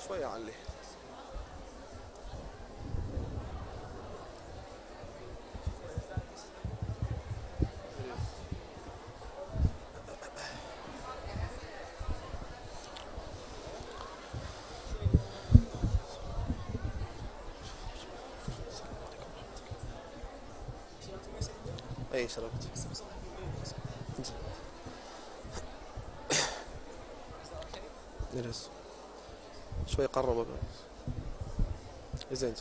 شوية علي. اي شربت. شوي قرب زين.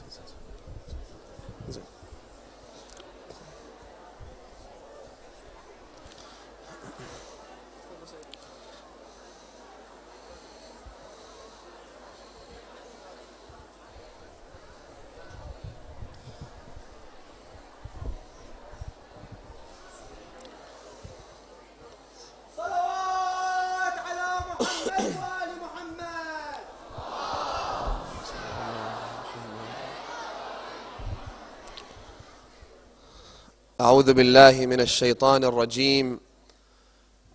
أعوذ بالله من الشيطان الرجيم.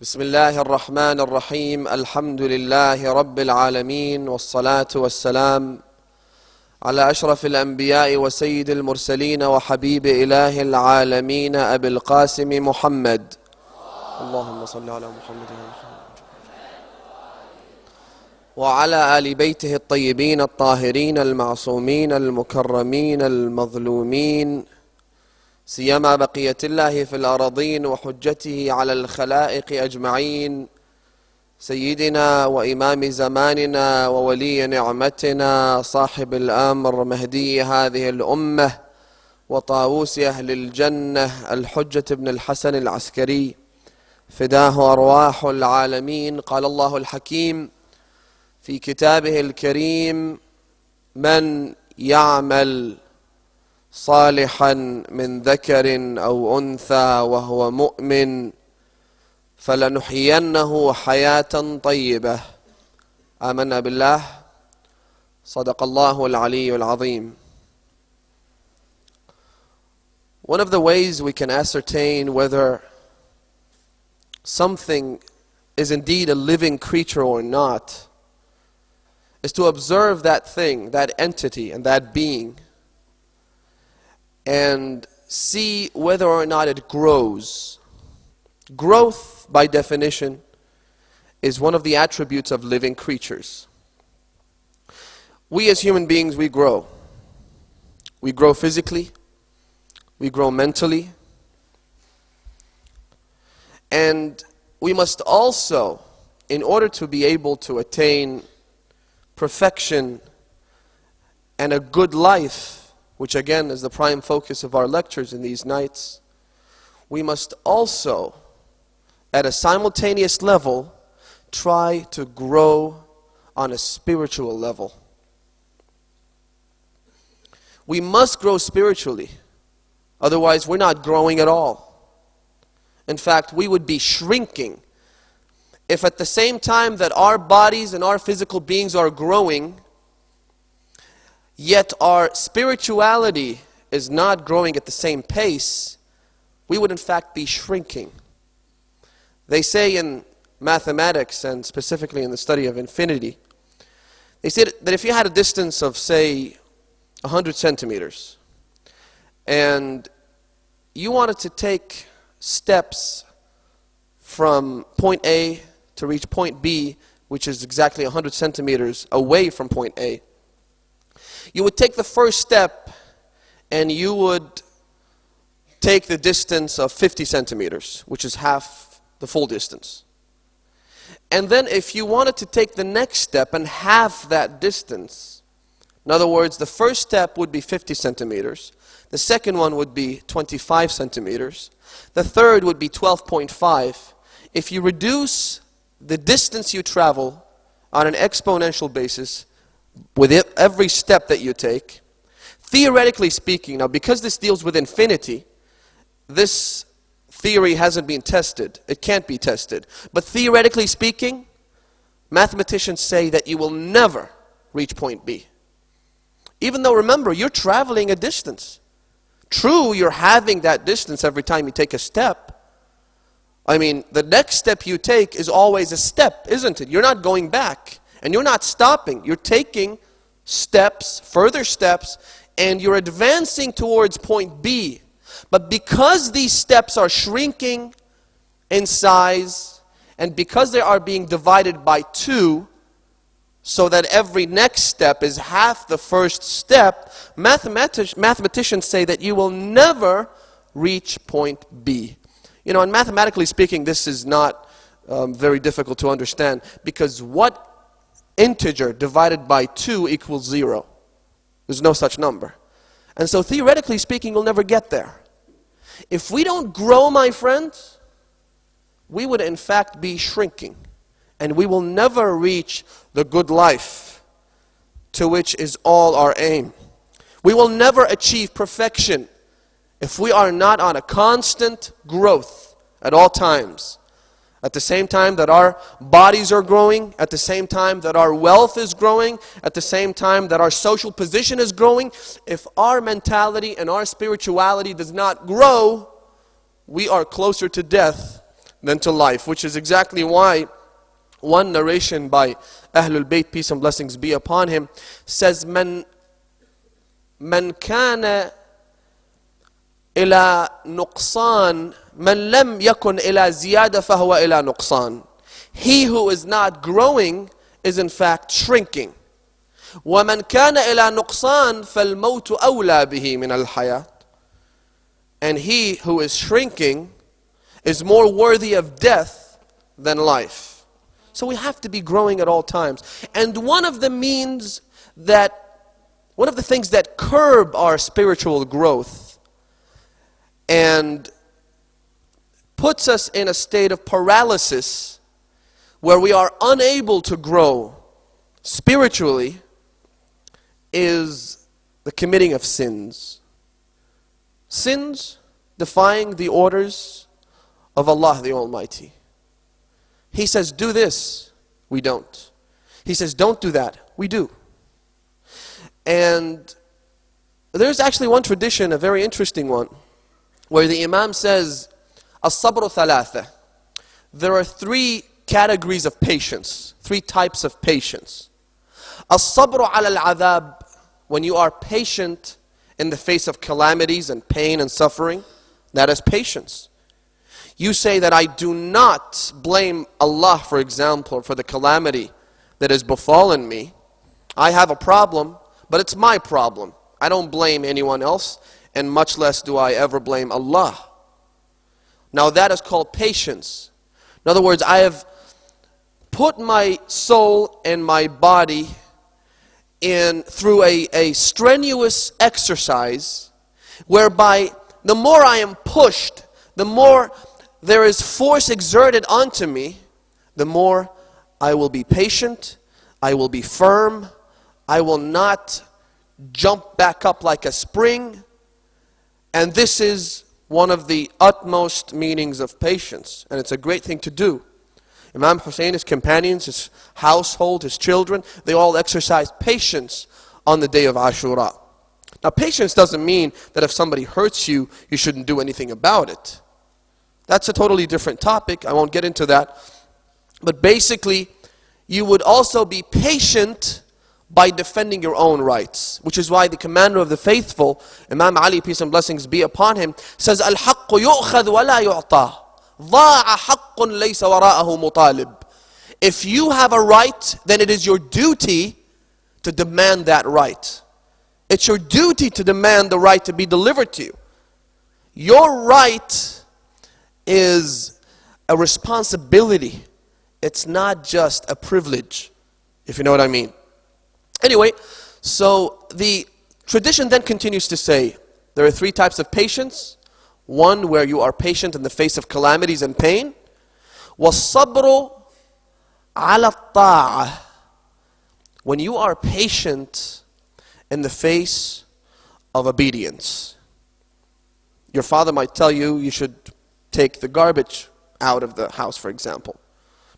بسم الله الرحمن الرحيم. الحمد لله رب العالمين، والصلاة والسلام على أشرف الأنبياء وسيد المرسلين وحبيب إله العالمين أبي القاسم محمد. اللهم صل على محمد وعلى آل بيته الطيبين الطاهرين المعصومين المكرمين المظلومين، سيما بقية الله في الأراضين وحجته على الخلائق أجمعين، سيدنا وإمام زماننا وولي نعمتنا صاحب الأمر مهدي هذه الأمة وطاووس أهل الجنة الحجة بن الحسن العسكري، فداه أرواح العالمين. قال الله الحكيم في كتابه الكريم: من يعمل صالحا من ذكر أو أنثى وهو مؤمن فلنحيينه حياة طيبة. آمنا بالله. صدق الله العلي العظيم. One of the ways we can ascertain whether something is indeed a living creature or not is to observe that thing, that entity, and that being, and see whether or not it grows. Growth, by definition, is one of the attributes of living creatures. We as human beings, we grow. We grow physically, we grow mentally, and we must also, in order to be able to attain perfection and a good life, which again is the prime focus of our lectures in these nights, we must also, at a simultaneous level, try to grow on a spiritual level. We must grow spiritually, otherwise we're not growing at all. In fact, we would be shrinking if at the same time that our bodies and our physical beings are growing, yet our spirituality is not growing at the same pace, we would in fact be shrinking. They say in mathematics, and specifically in the study of infinity, they said that if you had a distance of, say, 100 centimeters, and you wanted to take steps from point A to reach point B, which is exactly 100 centimeters away from point A, you would take the first step and you would take the distance of 50 centimeters, which is half the full distance. And then if you wanted to take the next step and half that distance, in other words, the first step would be 50 centimeters, the second one would be 25 centimeters, the third would be 12.5. If you reduce the distance you travel on an exponential basis with every step that you take, theoretically speaking, now because this deals with infinity, this theory hasn't been tested. It can't be tested. But theoretically speaking, mathematicians say that you will never reach point B. Even though, remember, you're traveling a distance. True, you're having that distance every time you take a step. I mean, the next step you take is always a step, isn't it? You're not going back. And you're not stopping. You're taking steps, further steps, and you're advancing towards point B. But because these steps are shrinking in size, and because they are being divided by 2, so that every next step is half the first step, mathematicians say that you will never reach point B. You know, and mathematically speaking, this is not very difficult to understand, because what integer divided by 2 equals 0? There's no such number. And so theoretically speaking, you'll never get there. If we don't grow, my friends, we would in fact be shrinking. And we will never reach the good life to which is all our aim. We will never achieve perfection if we are not on a constant growth at all times. At the same time that our bodies are growing, at the same time that our wealth is growing, at the same time that our social position is growing, if our mentality and our spirituality does not grow, we are closer to death than to life, which is exactly why one narration by Alulbayt, peace and blessings be upon him, says, Man kana ila nuqsan, man lam yakun ila ziyada fahuwa ila nuqsan. He who is not growing is in fact shrinking. وَمَنْ كَانَ إِلَى نُقْصَانٍ فَالْمَوْتُ أَوْلَى بِهِ مِنَ الْحَيَاةِ. And he who is shrinking is more worthy of death than life. So we have to be growing at all times. And one of the things that curb our spiritual growth and puts us in a state of paralysis where we are unable to grow spiritually is the committing of sins. Sins defying the orders of Allah the Almighty. He says, do this, we don't. He says, don't do that, we do. And there's actually one tradition, a very interesting one, where the Imam says, As-sabru thalatha. There are 3 categories of patience, 3 types of patience. As-sabru ala al-adhab, when you are patient in the face of calamities and pain and suffering, that is patience. You say that I do not blame Allah, for example, for the calamity that has befallen me. I have a problem, but it's my problem. I don't blame anyone else, and much less do I ever blame Allah. Now that is called patience. In other words, I have put my soul and my body through a strenuous exercise whereby the more I am pushed, the more there is force exerted onto me, the more I will be patient, I will be firm, I will not jump back up like a spring. And this is one of the utmost meanings of patience, and it's a great thing to do. Imam Hussain, his companions, his household, his children, they all exercised patience on the day of Ashura. Now patience doesn't mean that if somebody hurts you, you shouldn't do anything about it. That's a totally different topic, I won't get into that. But basically, you would also be patient by defending your own rights. Which is why the commander of the faithful, Imam Ali, peace and blessings be upon him, says, Al-haqqu yu'khadh wa la yu'ta. ضَاعَ حَقٌّ لَيْسَ وَرَاءَهُ مُطَالِبٌ. If you have a right, then it is your duty to demand that right. It's your duty to demand the right to be delivered to you. Your right is a responsibility. It's not just a privilege, if you know what I mean. Anyway, so the tradition then continues to say, there are 3 types of patience. One, where you are patient in the face of calamities and pain. وَالصَّبْرُ عَلَى الطَّاعَةِ. When you are patient in the face of obedience. Your father might tell you, you should take the garbage out of the house, for example.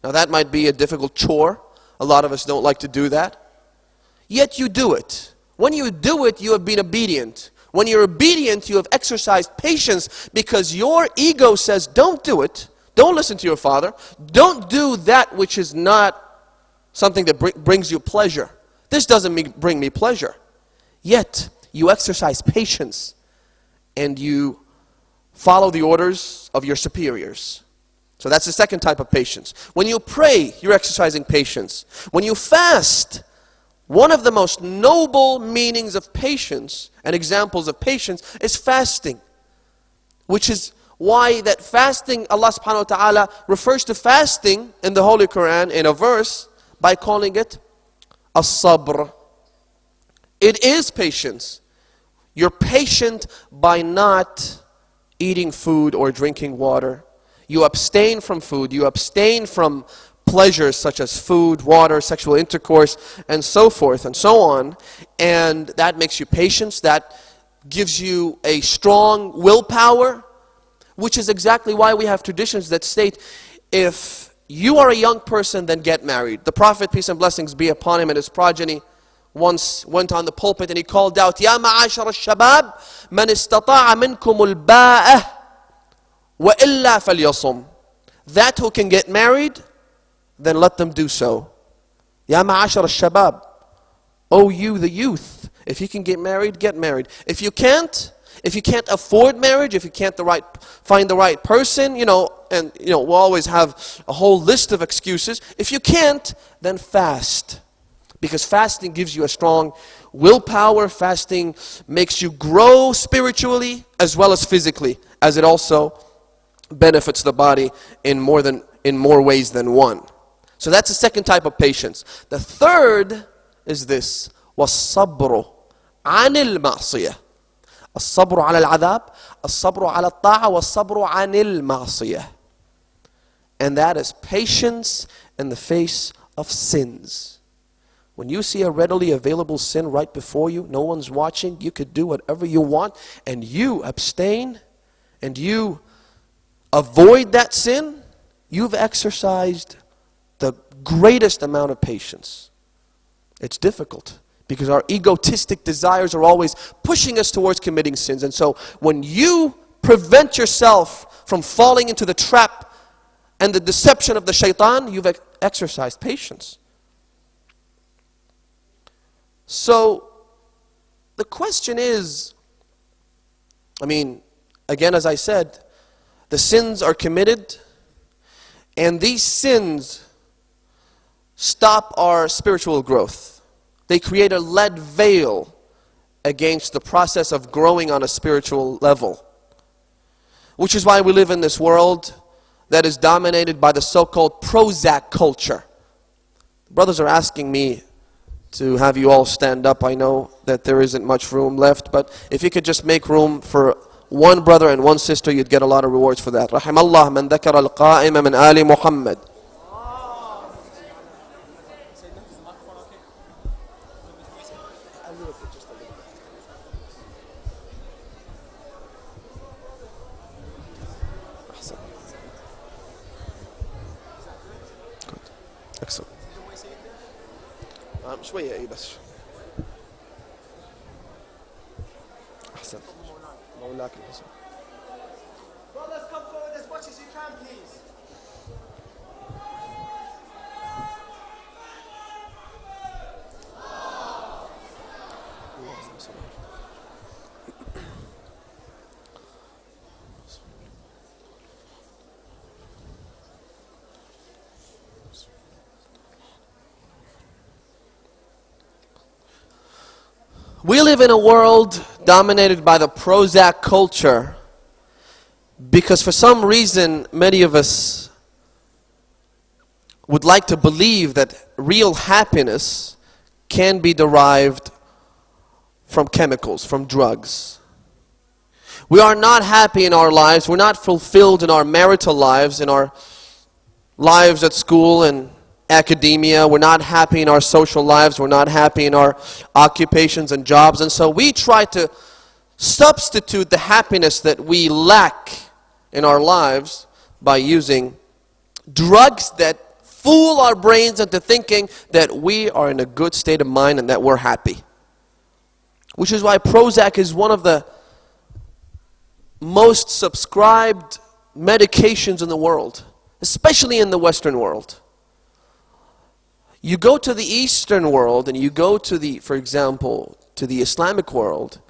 Now that might be a difficult chore. A lot of us don't like to do that. Yet you do it. When you do it, you have been obedient. When you're obedient, you have exercised patience because your ego says, don't do it. Don't listen to your father. Don't do that which is not something that brings you pleasure. This doesn't bring me pleasure. Yet, you exercise patience and you follow the orders of your superiors. So that's the second type of patience. When you pray, you're exercising patience. When you fast, one of the most noble meanings of patience and examples of patience is fasting. Which is why that fasting, Allah subhanahu wa ta'ala refers to fasting in the Holy Quran in a verse by calling it as-sabr. It is patience. You're patient by not eating food or drinking water. You abstain from food. You abstain from pleasures such as food, water, sexual intercourse, and so forth and so on. And that makes you patient. That gives you a strong willpower, which is exactly why we have traditions that state, if you are a young person, then get married. The Prophet, peace and blessings be upon him, and his progeny once went on the pulpit and he called out, Ya ma'ashar al-shabab, man istata'a minkum al-ba'ah, wa illa falyasum. That who can get married, then let them do so. Ya ma'ashar al-shabab, oh you the youth, if you can get married, get married. If you can't afford marriage, if you can't find the right person, and we'll always have a whole list of excuses. If you can't, then fast. Because fasting gives you a strong willpower. Fasting makes you grow spiritually as well as physically, as it also benefits the body in more ways than one. So that's the second type of patience. The third is this: was-sabru anil ma'siyah. الصبر على العذاب الصبر على الطاعة والصبر عن المعصية. And that is patience in the face of sins. When you see a readily available sin right before you, no one's watching, you could do whatever you want, and you abstain and you avoid that sin, you've exercised the greatest amount of patience. It's difficult, because our egotistic desires are always pushing us towards committing sins. And so when you prevent yourself from falling into the trap and the deception of the shaitan, you've exercised patience. So the question is, again, as I said, the sins are committed, and these sins stop our spiritual growth. They create a lead veil against the process of growing on a spiritual level. Which is why we live in this world that is dominated by the so-called Prozac culture. Brothers are asking me to have you all stand up. I know that there isn't much room left, but if you could just make room for one brother and one sister, you'd get a lot of rewards for that. Rahimallah man dhakara al-qa'ima min ali Muhammad. Excellent. شوية اي بس. أحسن. مولاك الحسن. Brothers, come forward as much as you can, please. We live in a world dominated by the Prozac culture because for some reason many of us would like to believe that real happiness can be derived from chemicals, from drugs. We are not happy in our lives, we're not fulfilled in our marital lives, in our lives at school and academia, we're not happy in our social lives, we're not happy in our occupations and jobs, and so we try to substitute the happiness that we lack in our lives by using drugs that fool our brains into thinking that we are in a good state of mind and that we're happy. Which is why Prozac is one of the most subscribed medications in the world, especially in the Western world. You go to the Eastern world and you go to the, for example, to the Islamic world,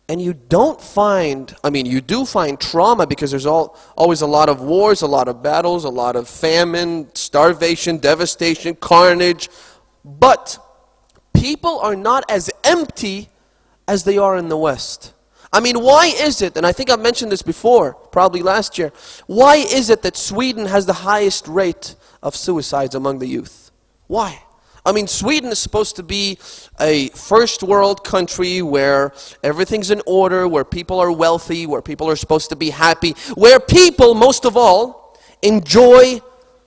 and you don't find, I mean, you do find trauma because there's always a lot of wars, a lot of battles, a lot of famine, starvation, devastation, carnage. But people are not as empty as they are in the West. I mean, why is it, and I think I've mentioned this before, probably last year, why is it that Sweden has the highest rate of suicides among the youth? Why? I mean, Sweden is supposed to be a first world country where everything's in order, where people are wealthy, where people are supposed to be happy, where people, most of all, enjoy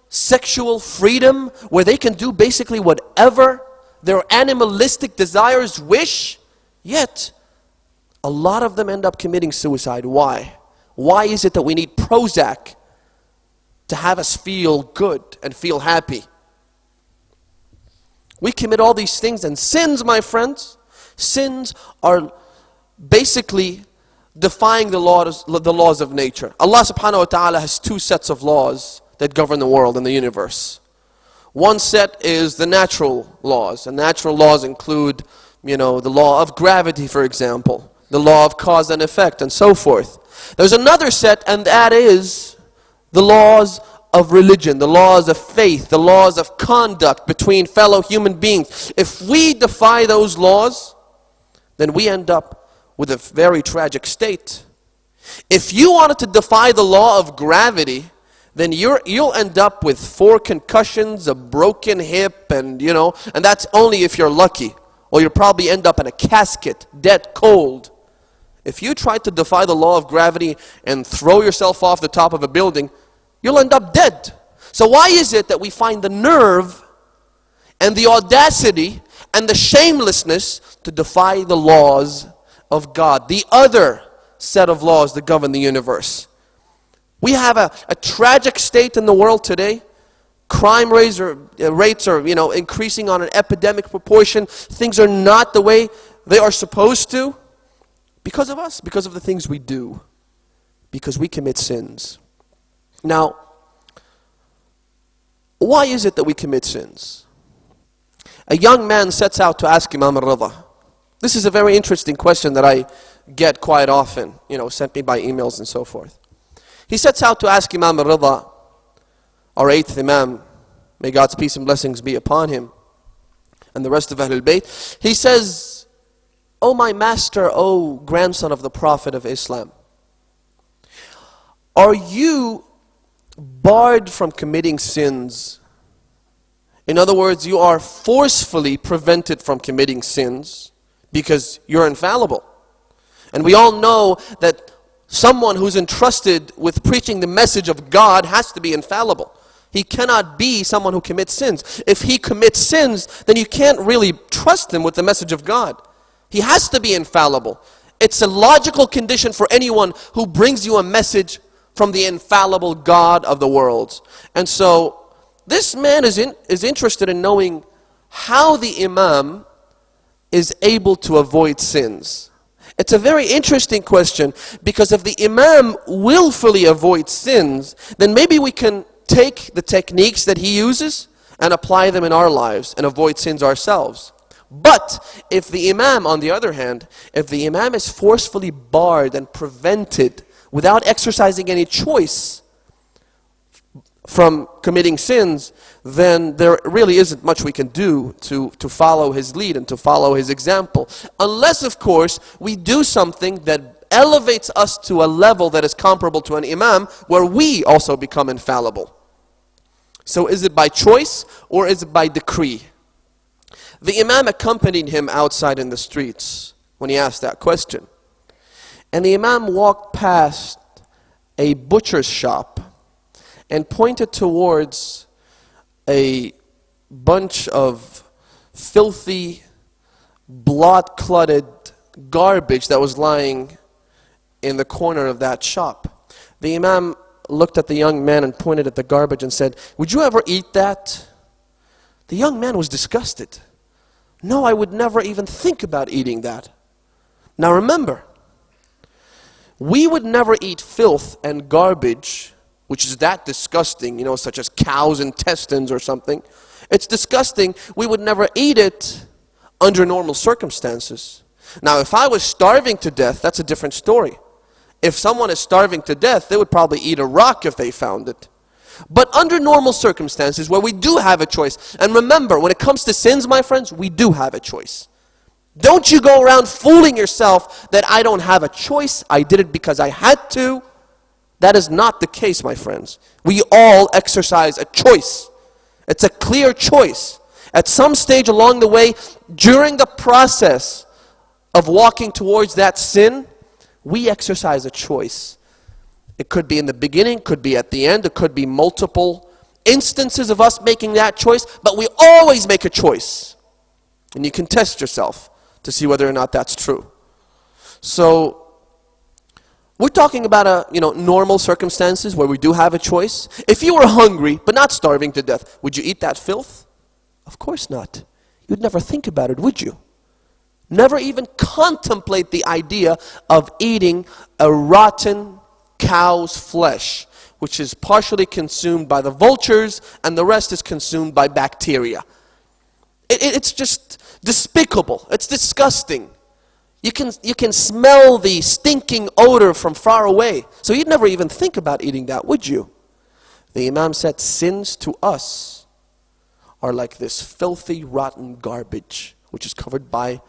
sexual freedom, where they can do basically whatever their animalistic desires wish, yet a lot of them end up committing suicide. Why? Why is it that we need Prozac to have us feel good and feel happy? We commit all these things, and sins, my friends, sins are basically defying the laws of nature. Allah subhanahu wa ta'ala has two sets of laws that govern the world and the universe. One set is the natural laws, and natural laws include, the law of gravity, for example, the law of cause and effect, and so forth. There's another set, and that is the laws of religion, the laws of faith, the laws of conduct between fellow human beings. If we defy those laws, then we end up with a very tragic state. If you wanted to defy the law of gravity, then you'll end up with 4 concussions, a broken hip, and that's only if you're lucky. Or you'll probably end up in a casket, dead cold. If you try to defy the law of gravity and throw yourself off the top of a building, you'll end up dead. So why is it that we find the nerve and the audacity and the shamelessness to defy the laws of God, the other set of laws that govern the universe? We have a tragic state in the world today. Crime rates are increasing on an epidemic proportion. Things are not the way they are supposed to because of us, because of the things we do, because we commit sins. Now, why is it that we commit sins? A young man sets out to ask Imam al-Rida. This is a very interesting question that I get quite often, sent me by emails and so forth. He sets out to ask Imam al-Rida, our 8th Imam, may God's peace and blessings be upon him, and the rest of Alulbayt. He says, "O my master, O grandson of the Prophet of Islam, are you barred from committing sins? In other words, you are forcefully prevented from committing sins because you're infallible." And we all know that someone who's entrusted with preaching the message of God has to be infallible. He cannot be someone who commits sins. If he commits sins, then you can't really trust him with the message of God. He has to be infallible. It's a logical condition for anyone who brings you a message from the infallible God of the worlds. And so this man is interested in knowing how the Imam is able to avoid sins. It's a very interesting question, because if the Imam willfully avoids sins, then maybe we can take the techniques that he uses and apply them in our lives and avoid sins ourselves. But if the Imam, on the other hand, if the Imam is forcefully barred and prevented without exercising any choice from committing sins, then there really isn't much we can do to follow his lead and to follow his example. Unless, of course, we do something that elevates us to a level that is comparable to an Imam, where we also become infallible. So is it by choice or is it by decree? The Imam accompanied him outside in the streets when he asked that question. And the Imam walked past a butcher's shop and pointed towards a bunch of filthy, blood-clotted garbage that was lying in the corner of that shop. The Imam looked at the young man and pointed at the garbage and said, "Would you ever eat that?" The young man was disgusted. "No, I would never even think about eating that." Now remember, we would never eat filth and garbage, which is that disgusting, such as cow's intestines or something, It's disgusting. We would never eat it under normal circumstances. Now, if I was starving to death, that's a different story. If someone is starving to death, they would probably eat a rock if they found it. But under normal circumstances where we do have a choice, and remember, when it comes to sins, my friends, we do have a choice. Don't you go around fooling yourself that I don't have a choice, I did it because I had to. That is not the case, my friends. We all exercise a choice. It's a clear choice. At some stage along the way, during the process of walking towards that sin, we exercise a choice. It could be in the beginning, could be at the end, it could be multiple instances of us making that choice, but we always make a choice. And you can test yourself to see whether or not that's true. So, we're talking about normal circumstances where we do have a choice. If you were hungry, but not starving to death, would you eat that filth? Of course not. You'd never think about it, would you? Never even contemplate the idea of eating a rotten cow's flesh, which is partially consumed by the vultures and the rest is consumed by bacteria. It's just despicable. It's disgusting. You can smell the stinking odor from far away. So you'd never even think about eating that, would you? The Imam said, sins to us are like this filthy, rotten garbage, which is covered by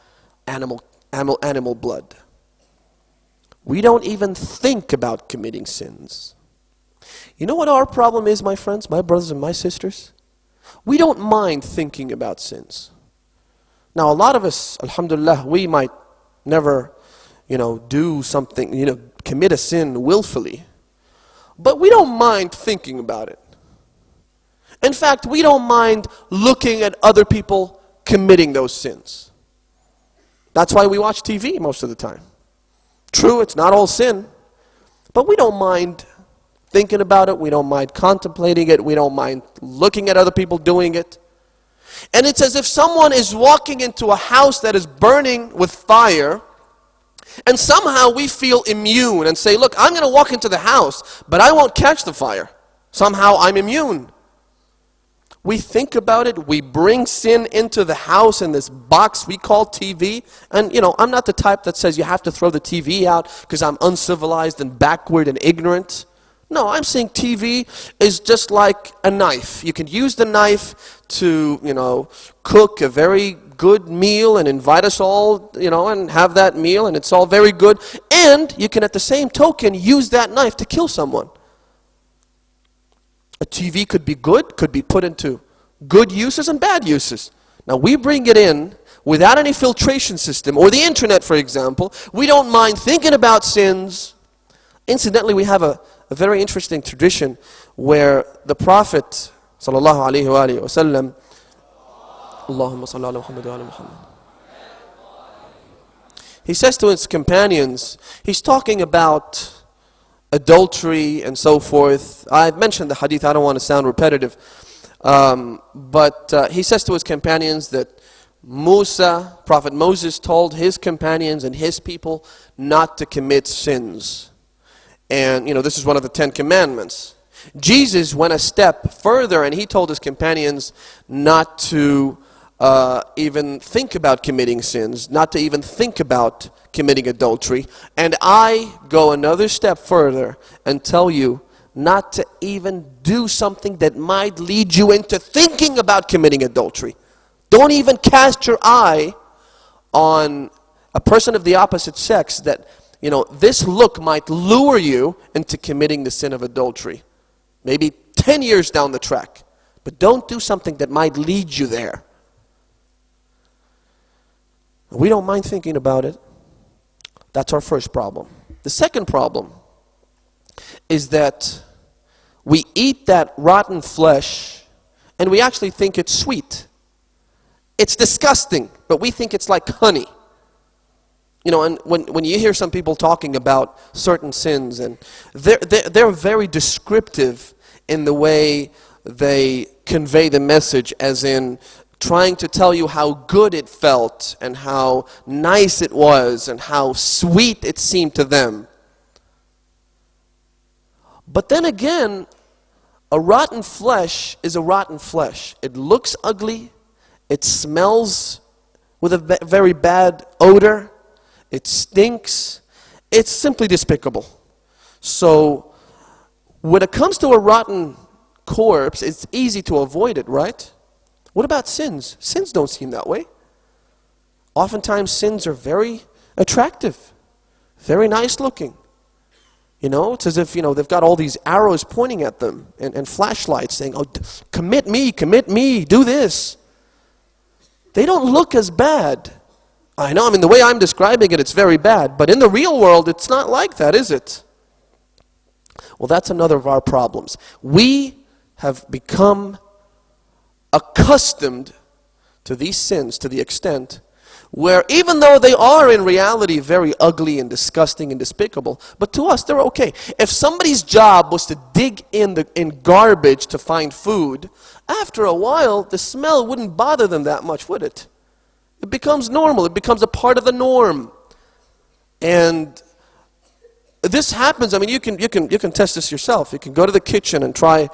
animal blood. We don't even think about committing sins. You know what our problem is, my friends, my brothers and my sisters? We don't mind thinking about sins. Now, a lot of us, alhamdulillah, we might never, do something, commit a sin willfully. But we don't mind thinking about it. In fact, we don't mind looking at other people committing those sins. That's why we watch TV most of the time. True, it's not all sin, but we don't mind thinking about it. We don't mind contemplating it. We don't mind looking at other people doing it. And it's as if someone is walking into a house that is burning with fire, and somehow we feel immune and say, look, I'm going to walk into the house, but I won't catch the fire. Somehow I'm immune. We think about it, we bring sin into the house in this box we call TV. And I'm not the type that says you have to throw the TV out because I'm uncivilized and backward and ignorant. No, I'm saying TV is just like a knife. You can use the knife to, cook a very good meal and invite us all, and have that meal, and it's all very good. And you can, at the same token, use that knife to kill someone. A TV could be good, could be put into good uses and bad uses. Now, we bring it in without any filtration system, or the internet, for example. We don't mind thinking about sins. Incidentally, we have a very interesting tradition where the Prophet sallallahu alaihi wasallam, Allahumma salli ala Muhammad wa ala Muhammad, he says to his companions, he's talking about adultery and so forth. I've mentioned the hadith, I don't want to sound repetitive. But he says to his companions that Prophet Moses told his companions and his people not to commit sins. And this is one of the 10 commandments. Jesus went a step further and he told his companions not to even think about committing sins, not to even think about committing adultery. And I go another step further and tell you not to even do something that might lead you into thinking about committing adultery. Don't even cast your eye on a person of the opposite sex that, this look might lure you into committing the sin of adultery. Maybe 10 years down the track. But don't do something that might lead you there. We don't mind thinking about it. That's our first problem. The second problem is that we eat that rotten flesh and we actually think it's sweet. It's disgusting, but we think it's like honey. And when you hear some people talking about certain sins, and they're very descriptive in the way they convey the message, as in trying to tell you how good it felt and how nice it was and how sweet it seemed to them. But then again, A rotten flesh is a rotten flesh. It looks ugly. It smells with a very bad odor. It stinks. It's simply despicable. So when it comes to a rotten corpse, it's easy to avoid it, right? What about sins? Sins don't seem that way. Oftentimes sins are very attractive, very nice looking. You know, it's as if, they've got all these arrows pointing at them and flashlights saying, oh, commit me, do this. They don't look as bad. I know, the way I'm describing it, it's very bad. But in the real world, it's not like that, is it? Well, that's another of our problems. We have become accustomed to these sins to the extent where even though they are in reality very ugly and disgusting and despicable, but to us they're okay. If somebody's job was to dig in garbage to find food, after a while the smell wouldn't bother them that much, would it? It becomes normal. It becomes a part of the norm. And this happens, you can test this yourself. You can go to the kitchen and try,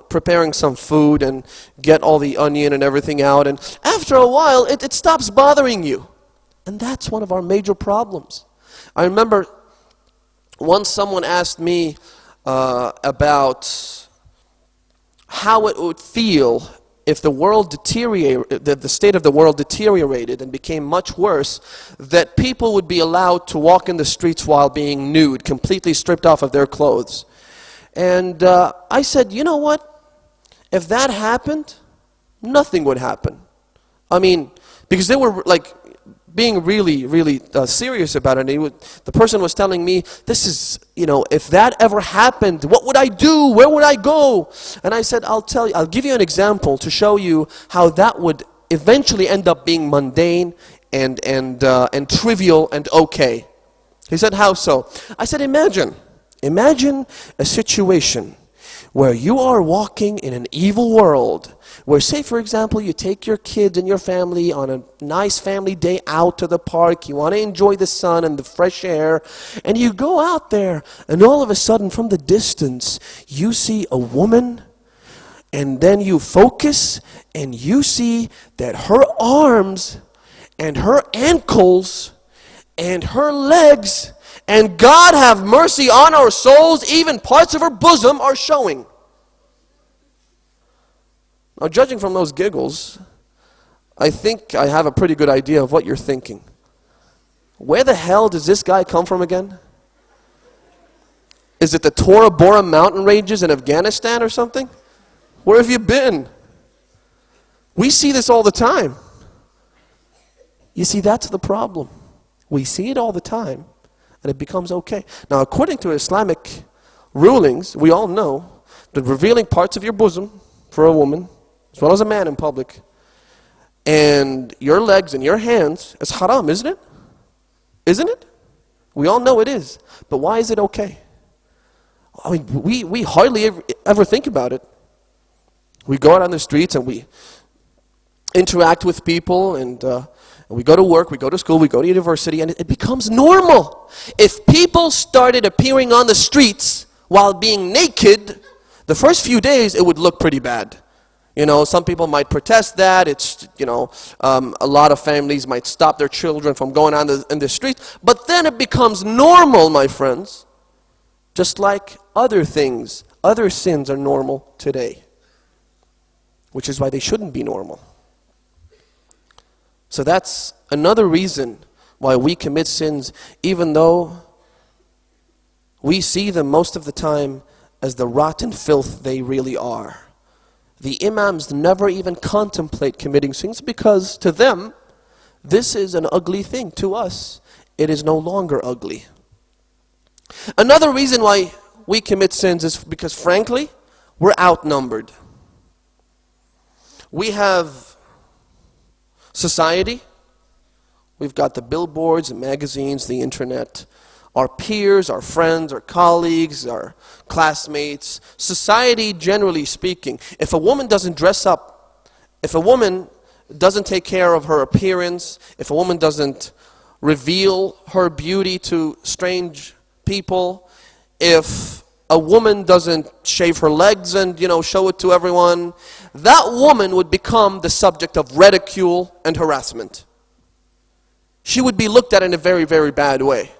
preparing some food and get all the onion and everything out. And after a while, it stops bothering you. And that's one of our major problems. I remember once someone asked me about how it would feel if the world deteriorated, the state of the world deteriorated and became much worse, that people would be allowed to walk in the streets while being nude, completely stripped off of their clothes. And I said, you know what? If that happened, nothing would happen. Because they were being really, really serious about it. And the person was telling me, this is, if that ever happened, what would I do? Where would I go? And I said, I'll give you an example to show you how that would eventually end up being mundane and trivial and okay. He said, how so? I said, imagine a situation where you are walking in an evil world, where, say for example, you take your kids and your family on a nice family day out to the park, you want to enjoy the sun and the fresh air, and you go out there, and all of a sudden from the distance, you see a woman, and then you focus, and you see that her arms, and her ankles, and her legs, and God have mercy on our souls, even parts of her bosom are showing. Now, judging from those giggles, I think I have a pretty good idea of what you're thinking. Where the hell does this guy come from again? Is it the Tora Bora mountain ranges in Afghanistan or something? Where have you been? We see this all the time. You see, that's the problem. We see it all the time, and it becomes okay. Now, according to Islamic rulings, we all know that revealing parts of your bosom for a woman, as well as a man in public, and your legs and your hands is haram, isn't it? Isn't it? We all know it is. But why is it okay? We hardly ever think about it. We go out on the streets and we interact with people, and we go to work, we go to school, we go to university, and it becomes normal. If people started appearing on the streets while being naked, the first few days it would look pretty bad. Some people might protest that. It's, a lot of families might stop their children from going on in the street. But then it becomes normal, my friends. Just like other things, other sins are normal today. Which is why they shouldn't be normal. So that's another reason why we commit sins, even though we see them most of the time as the rotten filth they really are. The imams never even contemplate committing sins because to them, this is an ugly thing. To us, it is no longer ugly. Another reason why we commit sins is because, frankly, we're outnumbered. We have society. We've got the billboards, the magazines, the internet. Our peers, our friends, our colleagues, our classmates, society generally speaking. If a woman doesn't dress up, if a woman doesn't take care of her appearance, if a woman doesn't reveal her beauty to strange people, if a woman doesn't shave her legs and, show it to everyone, that woman would become the subject of ridicule and harassment. She would be looked at in a very, very bad way.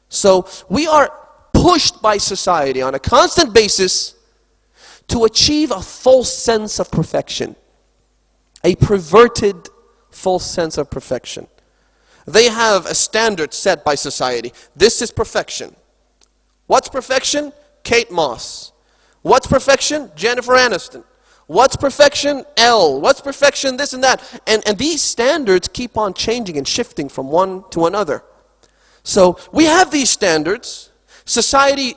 So we are pushed by society on a constant basis to achieve a false sense of perfection. A perverted false sense of perfection. They have a standard set by society. This is perfection. What's perfection? Kate Moss. What's perfection? Jennifer Aniston. What's perfection? Elle. What's perfection? This and that. And these standards keep on changing and shifting from one to another. So we have these standards. Society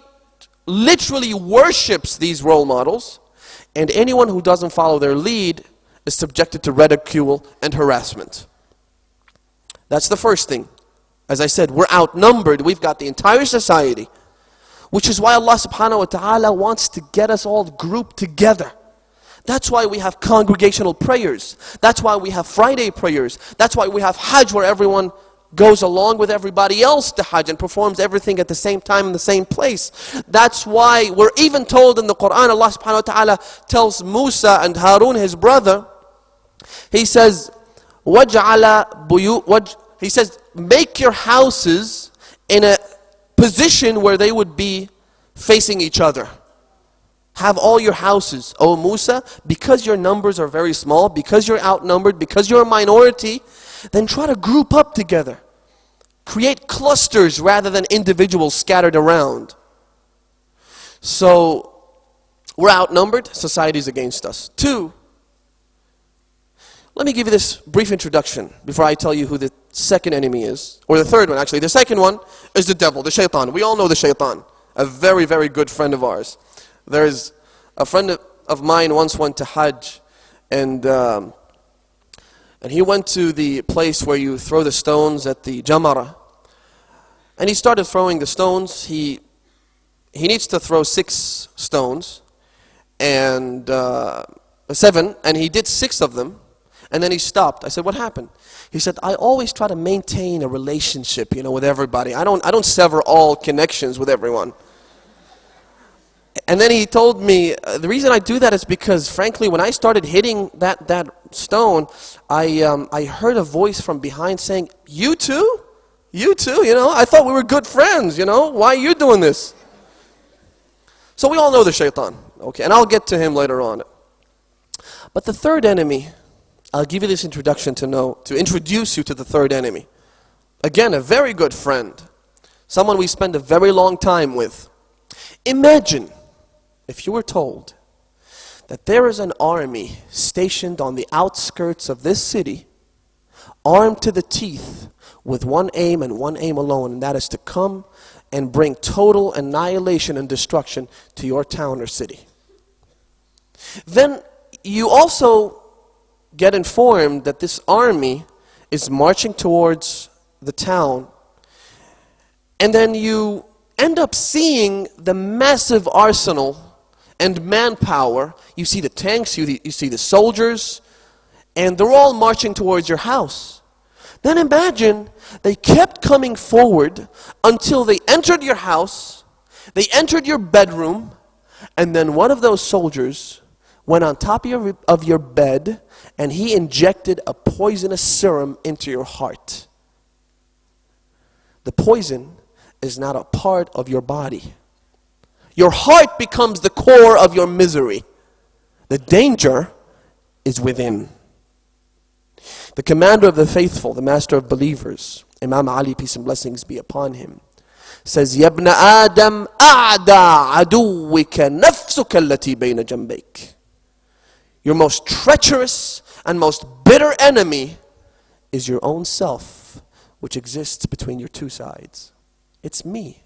literally worships these role models. And anyone who doesn't follow their lead is subjected to ridicule and harassment. That's the first thing. As I said, we're outnumbered. We've got the entire society. Which is why Allah subhanahu wa ta'ala wants to get us all grouped together. That's why we have congregational prayers. That's why we have Friday prayers. That's why we have Hajj, where everyone goes along with everybody else to Hajj and performs everything at the same time in the same place. That's why we're even told in the Quran, Allah subhanahu wa ta'ala tells Musa and Harun, his brother, He says, He says, make your houses in a position where they would be facing each other. Have all your houses, O Musa, because your numbers are very small, because you're outnumbered, because you're a minority, then try to group up together. Create clusters rather than individuals scattered around. So, we're outnumbered, society's against us. 2, let me give you this brief introduction before I tell you who the second enemy is. Or the third one, actually. The second one is the devil, the shaitan. We all know the shaitan. A very, very good friend of ours. There's a friend of mine once went to Hajj. And he went to the place where you throw the stones at the Jamara. And he started throwing the stones. He needs to throw 6 stones. And 7. And he did 6 of them. And then he stopped. I said, what happened? He said, I always try to maintain a relationship, with everybody. I don't sever all connections with everyone. And then he told me, the reason I do that is because, frankly, when I started hitting that stone, I heard a voice from behind saying, you too? You too? I thought we were good friends, Why are you doing this? So we all know the shaitan, okay? And I'll get to him later on. But the third enemy, I'll give you this introduction to introduce you to the third enemy. Again, a very good friend. Someone we spend a very long time with. Imagine if you were told that there is an army stationed on the outskirts of this city, armed to the teeth, with one aim and one aim alone, and that is to come and bring total annihilation and destruction to your town or city. Then you also get informed that this army is marching towards the town, and then you end up seeing the massive arsenal and manpower. You see the tanks, you see the soldiers, and they're all marching towards your house. Then imagine they kept coming forward until they entered your house, they entered your bedroom, and then one of those soldiers went on top of your bed and he injected a poisonous serum into your heart. The poison is not a part of your body. Your heart becomes the core of your misery. The danger is within. The commander of the faithful, the master of believers, Imam Ali, peace and blessings be upon him, says, يَا ابْنَ آدَمْ أَعْدَى عَدُوِّكَ نَفْسُكَ الَّتِي بَيْنَ جَنْبَيْكَ. Your most treacherous and most bitter enemy is your own self, which exists between your two sides. It's me.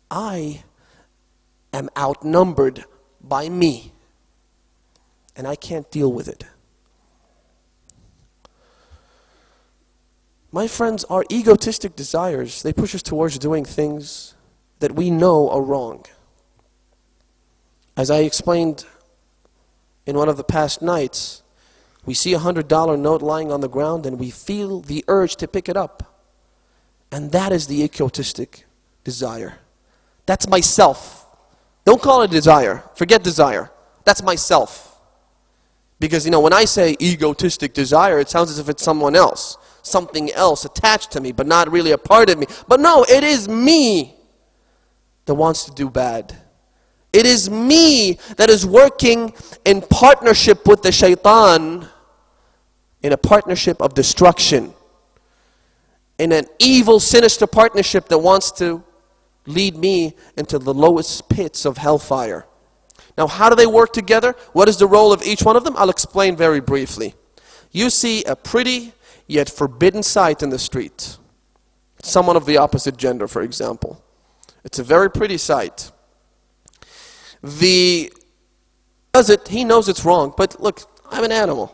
I am outnumbered by me, and I can't deal with it. My friends, our egotistic desires, they push us towards doing things that we know are wrong. As I explained in one of the past nights, we see a $100 note lying on the ground and we feel the urge to pick it up. And that is the egotistic desire. That's myself. Don't call it desire. Forget desire. That's myself. Because, when I say egotistic desire, it sounds as if it's someone else. Something else attached to me, but not really a part of me. But no, it is me that wants to do bad. It is me that is working in partnership with the shaitan, in a partnership of destruction, in an evil, sinister partnership that wants to lead me into the lowest pits of hellfire. Now, how do they work together? What is the role of each one of them? I'll explain very briefly. You see a pretty yet forbidden sight in the street. Someone of the opposite gender, for example. It's a very pretty sight. He knows it's wrong, but look, I'm an animal.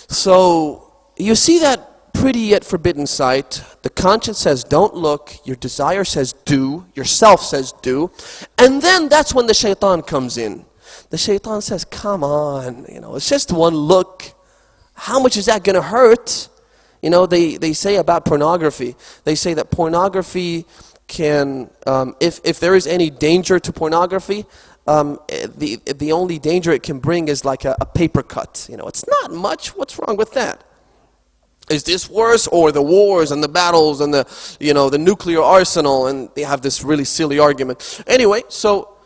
So, you see that pretty yet forbidden sight, the conscience says don't look, your desire says do, yourself says do, and then that's when the shaitan comes in. The shaitan says, come on, it's just one look. How much is that going to hurt? They say about pornography, they say that pornography can, if there is any danger to pornography, the only danger it can bring is like a paper cut. It's not much. What's wrong with that? Is this worse, or the wars and the battles and the nuclear arsenal? And they have this really silly argument. Anyway, so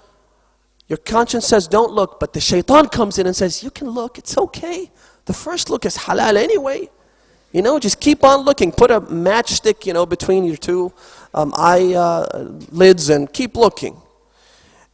your conscience says don't look, but the shaitan comes in and says you can look. It's okay. The first look is halal anyway. Just keep on looking. Put a matchstick, between your two eyelids and keep looking.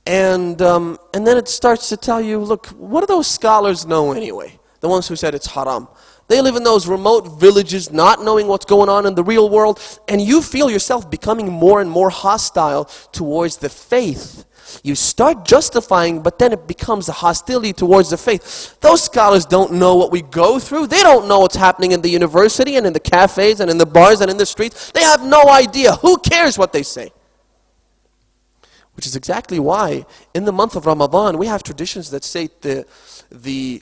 And then it starts to tell you, look, what do those scholars know anyway? The ones who said it's haram. They live in those remote villages, not knowing what's going on in the real world, and you feel yourself becoming more and more hostile towards the faith. You start justifying, but then it becomes a hostility towards the faith. Those scholars don't know what we go through. They don't know what's happening in the university and in the cafes and in the bars and in the streets. They have no idea. Who cares what they say? Which is exactly why in the month of Ramadan we have traditions that say the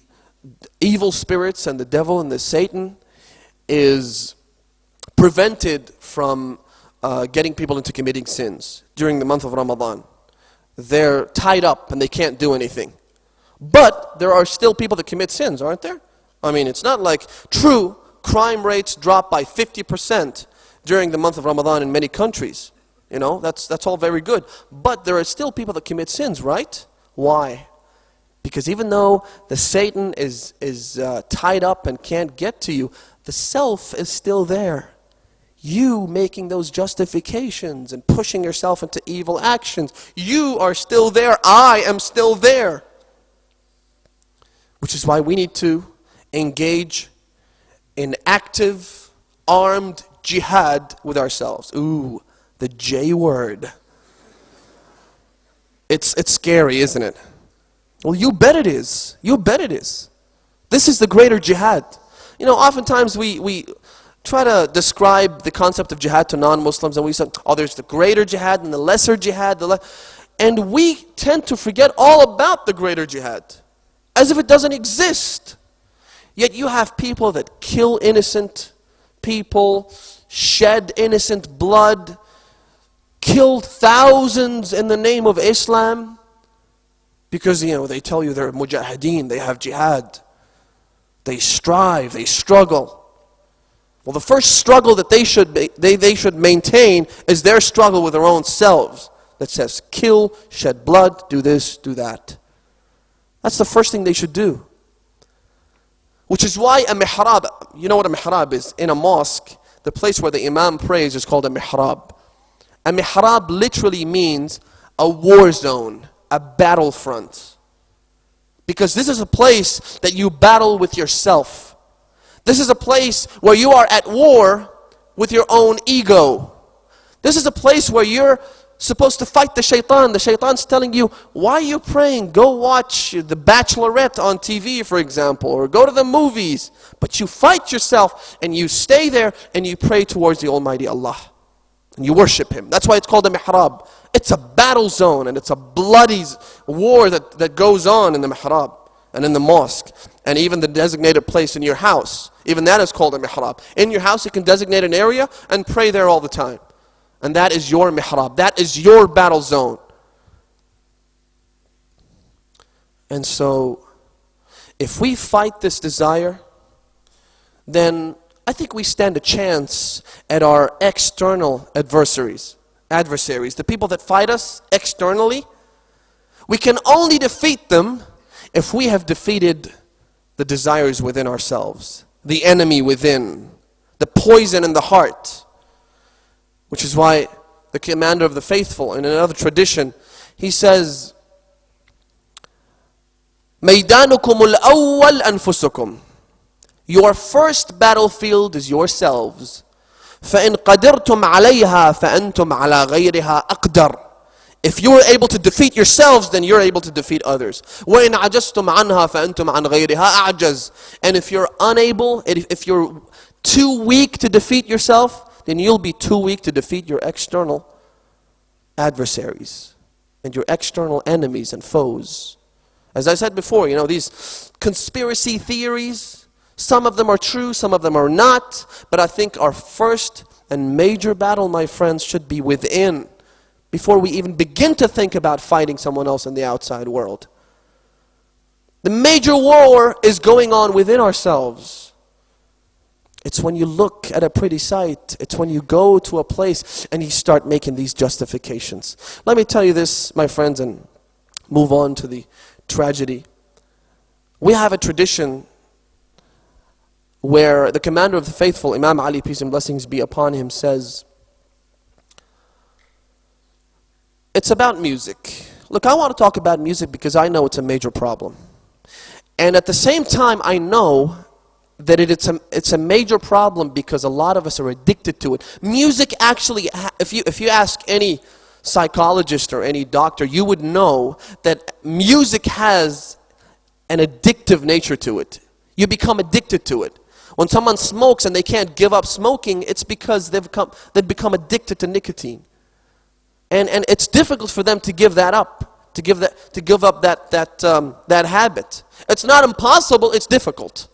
evil spirits and the devil and the Satan is prevented from getting people into committing sins during the month of Ramadan. They're tied up and they can't do anything. But there are still people that commit sins, aren't there? It's not like true crime rates drop by 50% during the month of Ramadan in many countries. That's all very good. But there are still people that commit sins, right? Why? Because even though the Satan is tied up and can't get to you, the self is still there. You making those justifications and pushing yourself into evil actions, you are still there. I am still there. Which is why we need to engage in active, armed jihad with ourselves. Ooh, the J word. It's scary, isn't it? Well, you bet it is. You bet it is. This is the greater jihad. Oftentimes we try to describe the concept of jihad to non-Muslims, and we say, oh, there's the greater jihad and the lesser jihad. And we tend to forget all about the greater jihad, as if it doesn't exist. Yet you have people that kill innocent people, shed innocent blood, killed thousands in the name of Islam, because, they tell you they're mujahideen, they have jihad. They strive, they struggle. Well, the first struggle that they should maintain is their struggle with their own selves. That says, kill, shed blood, do this, do that. That's the first thing they should do. Which is why a mihrab, you know what a mihrab is? In a mosque, the place where the imam prays is called a mihrab. A mihrab literally means a war zone, a battlefront. Because this is a place that you battle with yourself. This is a place where you are at war with your own ego. This is a place where you're supposed to fight the shaitan. The shaitan's telling you, why are you praying? Go watch The Bachelorette on TV, for example, or go to the movies. But you fight yourself and you stay there and you pray towards the Almighty Allah. And you worship Him. That's why it's called a mihrab. It's a battle zone and it's a bloody war that goes on in the mihrab and in the mosque. And even the designated place in your house. Even that is called a mihrab. In your house you can designate an area and pray there all the time. And that is your mihrab. That is your battle zone. And so, if we fight this desire, then I think we stand a chance at our external adversaries, the people that fight us externally. We can only defeat them if we have defeated the desires within ourselves, the enemy within, the poison in the heart. Which is why the commander of the faithful, in another tradition, he says, مَيْدَانُكُمُ الْأَوَّلْ أَنفُسُكُمْ. Your first battlefield is yourselves. فَإِنْ قَدِرْتُمْ عَلَيْهَا فَأَنْتُمْ عَلَى غَيْرِهَا أَقْدَرُ. If you're able to defeat yourselves, then you're able to defeat others. وَإِنْ عَجَزْتُمْ عَنْهَا فَأَنْتُمْ عَنْ غَيْرِهَا أَعْجَزُ. And if you're unable, if you're too weak to defeat yourself, then you'll be too weak to defeat your external adversaries and your external enemies and foes. As I said before, these conspiracy theories, some of them are true, some of them are not, but I think our first and major battle, my friends, should be within, before we even begin to think about fighting someone else in the outside world. The major war is going on within ourselves. It's when you look at a pretty sight, it's when you go to a place and you start making these justifications. Let me tell you this, my friends, and move on to the tragedy. We have a tradition where the commander of the faithful, Imam Ali, peace and blessings be upon him, says, it's about music. Look, I want to talk about music because I know it's a major problem. And at the same time, I know that it's a major problem because a lot of us are addicted to it. Music actually, if you ask any psychologist or any doctor, you would know that music has an addictive nature to it. You become addicted to it. When someone smokes and they can't give up smoking, it's because they've become addicted to nicotine. And it's difficult for them to give that up, to give up that habit. It's not impossible, it's difficult.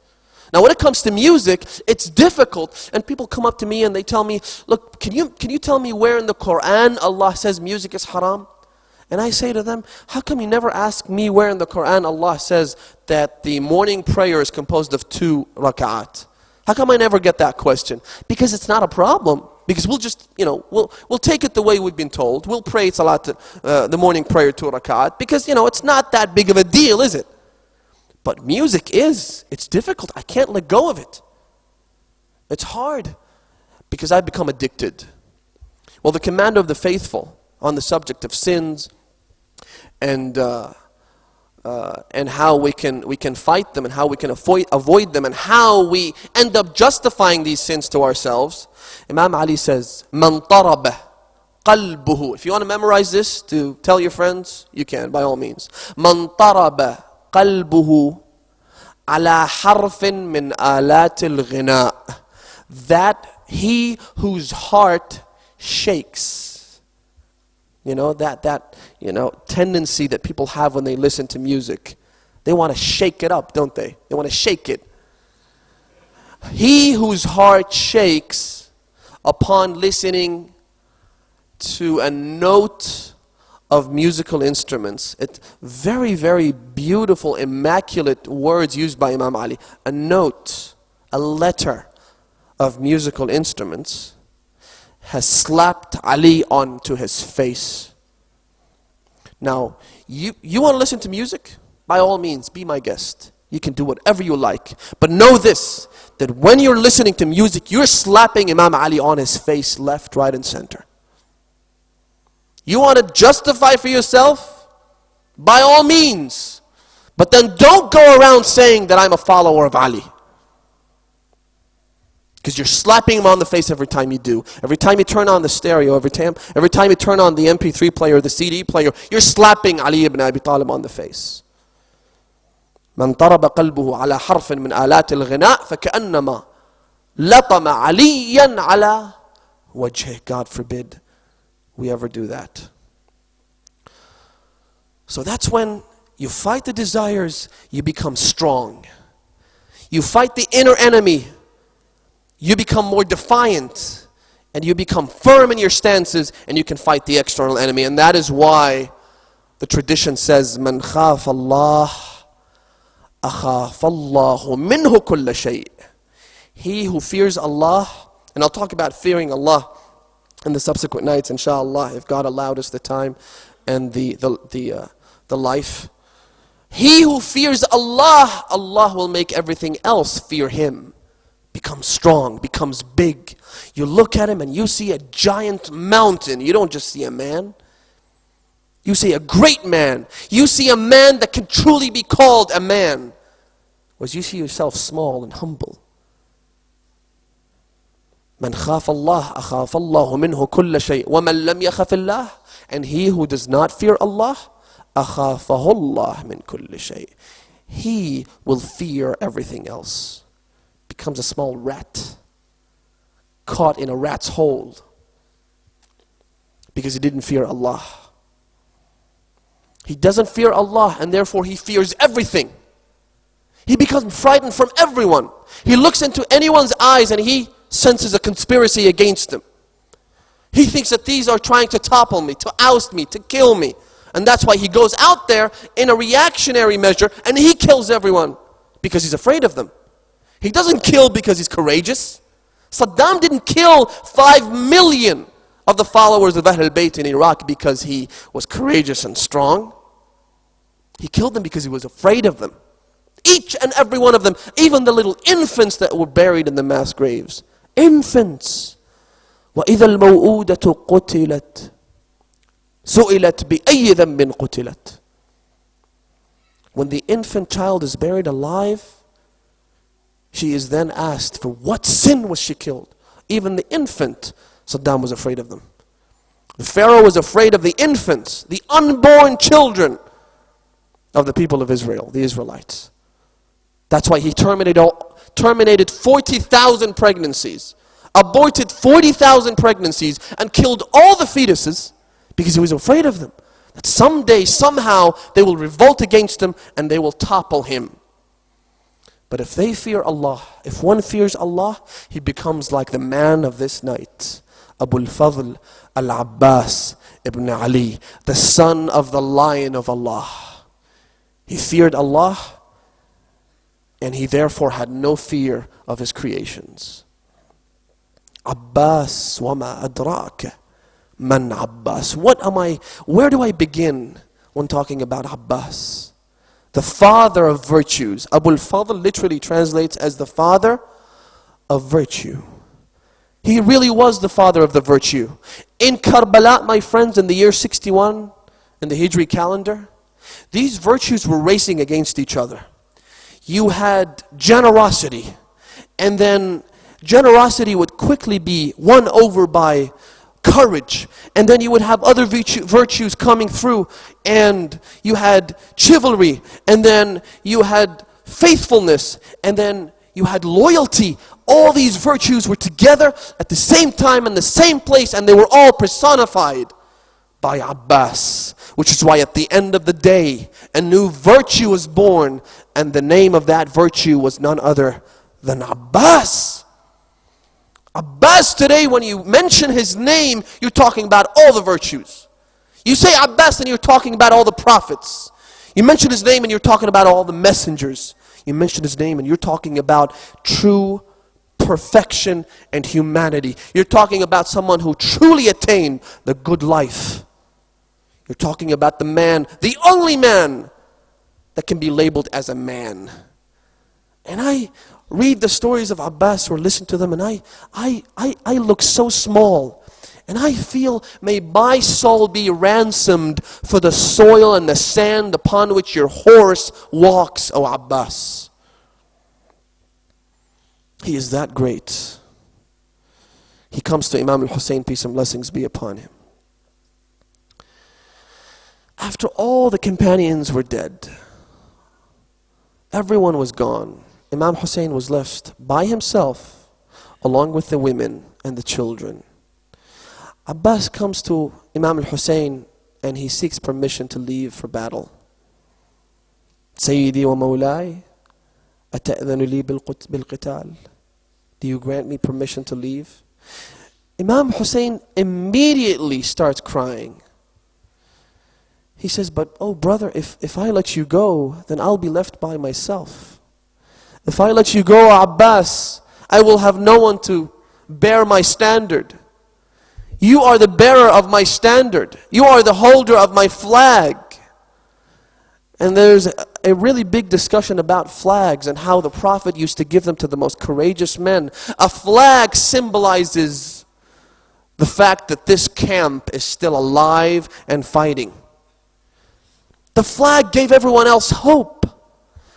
Now when it comes to music, it's difficult, and people come up to me and they tell me, look, can you tell me where in the Quran Allah says music is haram? And I say to them, how come you never ask me where in the Quran Allah says that the morning prayer is composed of 2 rak'at? How come I never get that question? Because it's not a problem. Because we'll just, we'll take it the way we've been told. We'll pray salat, the morning prayer 2 rak'at. Because, it's not that big of a deal, is it? But music it's difficult. I can't let go of it. It's hard because I've become addicted. Well, the commander of the faithful on the subject of sins and how we can fight them and how we can avoid them and how we end up justifying these sins to ourselves, Imam Ali says, "Man taraba qalbuhu." If you want to memorize this to tell your friends, you can, by all means. "Man taraba qalbuhu ala harfin min alatil ghina." That he whose heart shakes. That tendency that people have when they listen to music. They want to shake it up, don't they? They want to shake it. He whose heart shakes upon listening to a note of musical instruments. It's very, very beautiful, immaculate words used by Imam Ali. A note, a letter of musical instruments has slapped Ali onto his face. Now, you want to listen to music? By all means, be my guest. You can do whatever you like. But know this, that when you're listening to music, you're slapping Imam Ali on his face, left, right, and center. You want to justify for yourself? By all means. But then don't go around saying that I'm a follower of Ali. Because you're slapping him on the face every time you do. Every time you turn on the stereo, every time you turn on the MP3 player, the CD player, you're slapping Ali ibn Abi Talib on the face. من طرب قلبه على حرف من آلات الغناء فكأنما لطم عليا على وجهه. God forbid we ever do that. So that's when you fight the desires, you become strong. You fight the inner enemy, you become more defiant, and you become firm in your stances, and you can fight the external enemy. And that is why the The tradition says, "Man khaf Allah, akhaf Allahu minhu kulla shay." He who fears Allah, and I'll talk about fearing Allah in the subsequent nights, inshallah, if God allowed us the time and the life. He who fears Allah, Allah will make everything else fear Him. Becomes strong, becomes big. You look at him and you see a giant mountain. You don't just see a man. You see a great man. You see a man that can truly be called a man. Whereas you see yourself small and humble. Man khaf Allah, akhaf Allahu minhu kulla shay. Wa man lam yakhaf Allah. And he who does not fear Allah, akhafahu Allah min kulli shay. He will fear everything else. Becomes a small rat, caught in a rat's hole, because he didn't fear Allah. He doesn't fear Allah, and therefore he fears everything. He becomes frightened from everyone. He looks into anyone's eyes and he senses a conspiracy against him. He thinks that these are trying to topple me, to oust me, to kill me. And that's why he goes out there in a reactionary measure and he kills everyone because he's afraid of them. He doesn't kill because he's courageous. Saddam didn't kill 5 million of the followers of Alulbayt in Iraq because he was courageous and strong. He killed them because he was afraid of them. Each and every one of them, even the little infants that were buried in the mass graves. Infants. وَإِذَا الْمَوْءُودَةُ قُتِلَتْ سُئِلَتْ بِأَيِّ ذَنْبٍ قُتِلَتْ. When the infant child is buried alive, she is then asked, for what sin was she killed? Even the infant, Saddam was afraid of them. The Pharaoh was afraid of the infants, the unborn children of the people of Israel, the Israelites. That's why he terminated 40,000 pregnancies, aborted 40,000 pregnancies, and killed all the fetuses because he was afraid of them. That someday, somehow, they will revolt against him and they will topple him. But if they fear Allah, if one fears Allah, he becomes like the man of this night, Abu al-Fadl al-Abbas ibn Ali, the son of the Lion of Allah. He feared Allah, and he therefore had no fear of his creations. Abbas, wama adrak, man Abbas. Where do I begin when talking about Abbas? The father of virtues. Abu al-Fadl literally translates as the father of virtue. He really was the father of the virtue. In Karbala, my friends, in the year 61, in the Hijri calendar, these virtues were racing against each other. You had generosity, and then generosity would quickly be won over by courage, and then you would have other virtues coming through, and you had chivalry, and then you had faithfulness, and then you had loyalty. All these virtues were together at the same time in the same place, and they were all personified by Abbas, which is why at the end of the day a new virtue was born, and the name of that virtue was none other than Abbas. Abbas today, when you mention his name, you're talking about all the virtues. You say Abbas and you're talking about all the prophets. You mention his name and you're talking about all the messengers. You mention his name and you're talking about true perfection and humanity. You're talking about someone who truly attained the good life. You're talking about the man, the only man that can be labeled as a man. And I read the stories of Abbas or listen to them, and I look so small. And I feel, may my soul be ransomed for the soil and the sand upon which your horse walks, O Abbas. He is that great. He comes to Imam Hussain, peace and blessings be upon him. After all the companions were dead, everyone was gone. Imam Hussain was left by himself, along with the women and the children. Abbas comes to Imam al-Hussain and he seeks permission to leave for battle. Sayyidi wa Mawlai, ata'adhanu li bil-qital. Do you grant me permission to leave? Imam Hussain immediately starts crying. He says, but oh brother, if I let you go, then I'll be left by myself. If I let you go, Abbas, I will have no one to bear my standard. You are the bearer of my standard. You are the holder of my flag. And there's a really big discussion about flags and how the Prophet used to give them to the most courageous men. A flag symbolizes the fact that this camp is still alive and fighting. The flag gave everyone else hope.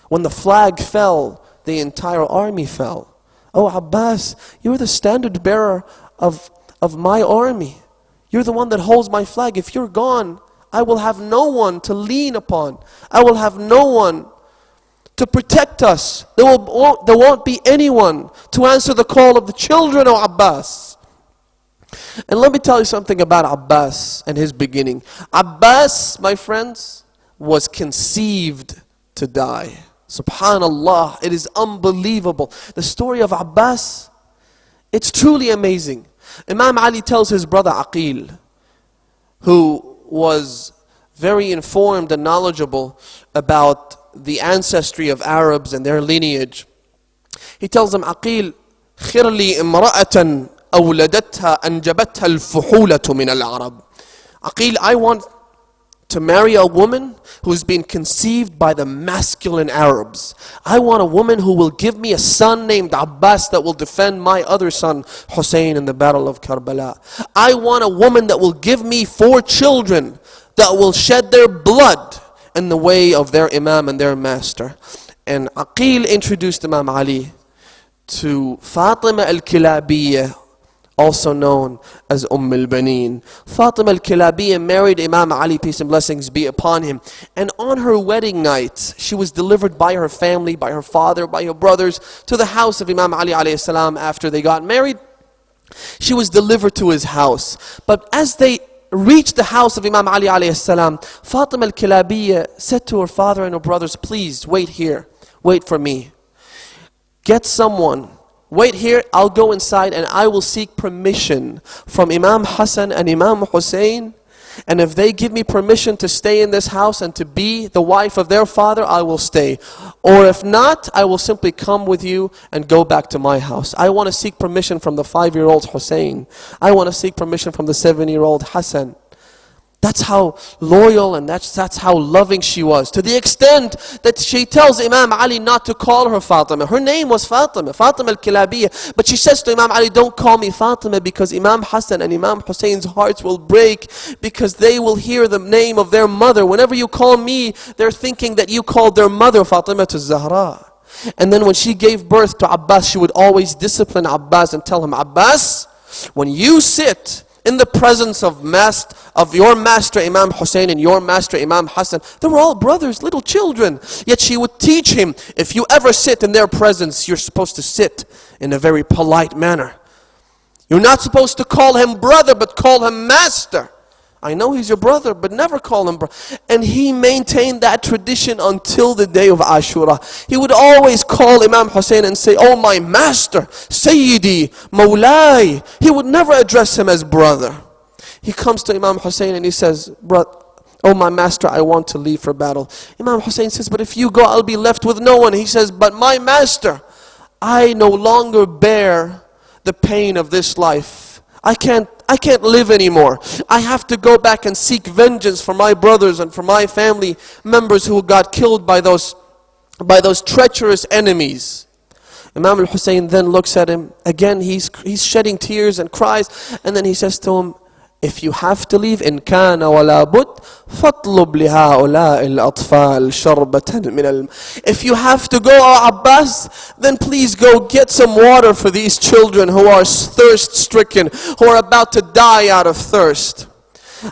When the flag fell, the entire army fell. Oh Abbas, you're the standard bearer of my army. You're the one that holds my flag. If you're gone, I will have no one to lean upon. I will have no one to protect us. There won't be anyone to answer the call of the children, O Abbas. And let me tell you something about Abbas and his beginning. Abbas, my friends, was conceived to die. Subhanallah, it is unbelievable. The story of Abbas, it's truly amazing. Imam Ali tells his brother Aqil, who was very informed and knowledgeable about the ancestry of Arabs and their lineage. He tells him, Aqil, خِرْ لِي إِمْرَأَةً أَوْلَدَتْهَا أَنْجَبَتْهَا الْفُحُولَةُ مِنَ الْعَرَبِ. Aqil, I want to marry a woman who's been conceived by the masculine Arabs. I want a woman who will give me a son named Abbas that will defend my other son Hussain in the battle of Karbala. I want a woman that will give me 4 children that will shed their blood in the way of their Imam and their master. And Aqil introduced Imam Ali to Fatima al-Kilabiyya, also known as al-Baneen. Fatima al-Kilabiyya married Imam Ali, peace and blessings be upon him. And on her wedding night, she was delivered by her family, by her father, by her brothers, to the house of Imam Ali alayhi salam after they got married. She was delivered to his house. But as they reached the house of Imam Ali alayhi salam, Fatima al-Kilabiyya said to her father and her brothers, please wait here, wait for me. Get someone. Wait here, I'll go inside and I will seek permission from Imam Hassan and Imam Hussain. And if they give me permission to stay in this house and to be the wife of their father, I will stay. Or if not, I will simply come with you and go back to my house. I want to seek permission from the 5-year-old Hussain. I want to seek permission from the 7-year-old Hassan. That's how loyal and that's how loving she was. To the extent that she tells Imam Ali not to call her Fatima. Her name was Fatima, Fatima al-Kilabiyya. But she says to Imam Ali, don't call me Fatima because Imam Hassan and Imam Hussein's hearts will break because they will hear the name of their mother. Whenever you call me, they're thinking that you called their mother Fatima to Zahra. And then when she gave birth to Abbas, she would always discipline Abbas and tell him, Abbas, when you sit in the presence of your master Imam Hussain and your master Imam Hassan, they were all brothers, little children. Yet she would teach him, if you ever sit in their presence, you're supposed to sit in a very polite manner. You're not supposed to call him brother, but call him master. I know he's your brother, but never call him brother. And he maintained that tradition until the day of Ashura. He would always call Imam Hussain and say, oh my master, Sayyidi, Mawlai. He would never address him as brother. He comes to Imam Hussain and he says, oh my master, I want to leave for battle. Imam Hussain says, but if you go, I'll be left with no one. He says, but my master, I no longer bear the pain of this life. I can't live anymore. I have to go back and seek vengeance for my brothers and for my family members who got killed by those treacherous enemies. Imam al-Hussain then looks at him. Again, he's shedding tears and cries. And then he says to him, if you have to leave, إن كان ولا بد فاطلب لهؤلاء الأطفال شربة من الماء. If you have to go, O Abbas, then please go get some water for these children who are thirst-stricken, who are about to die out of thirst.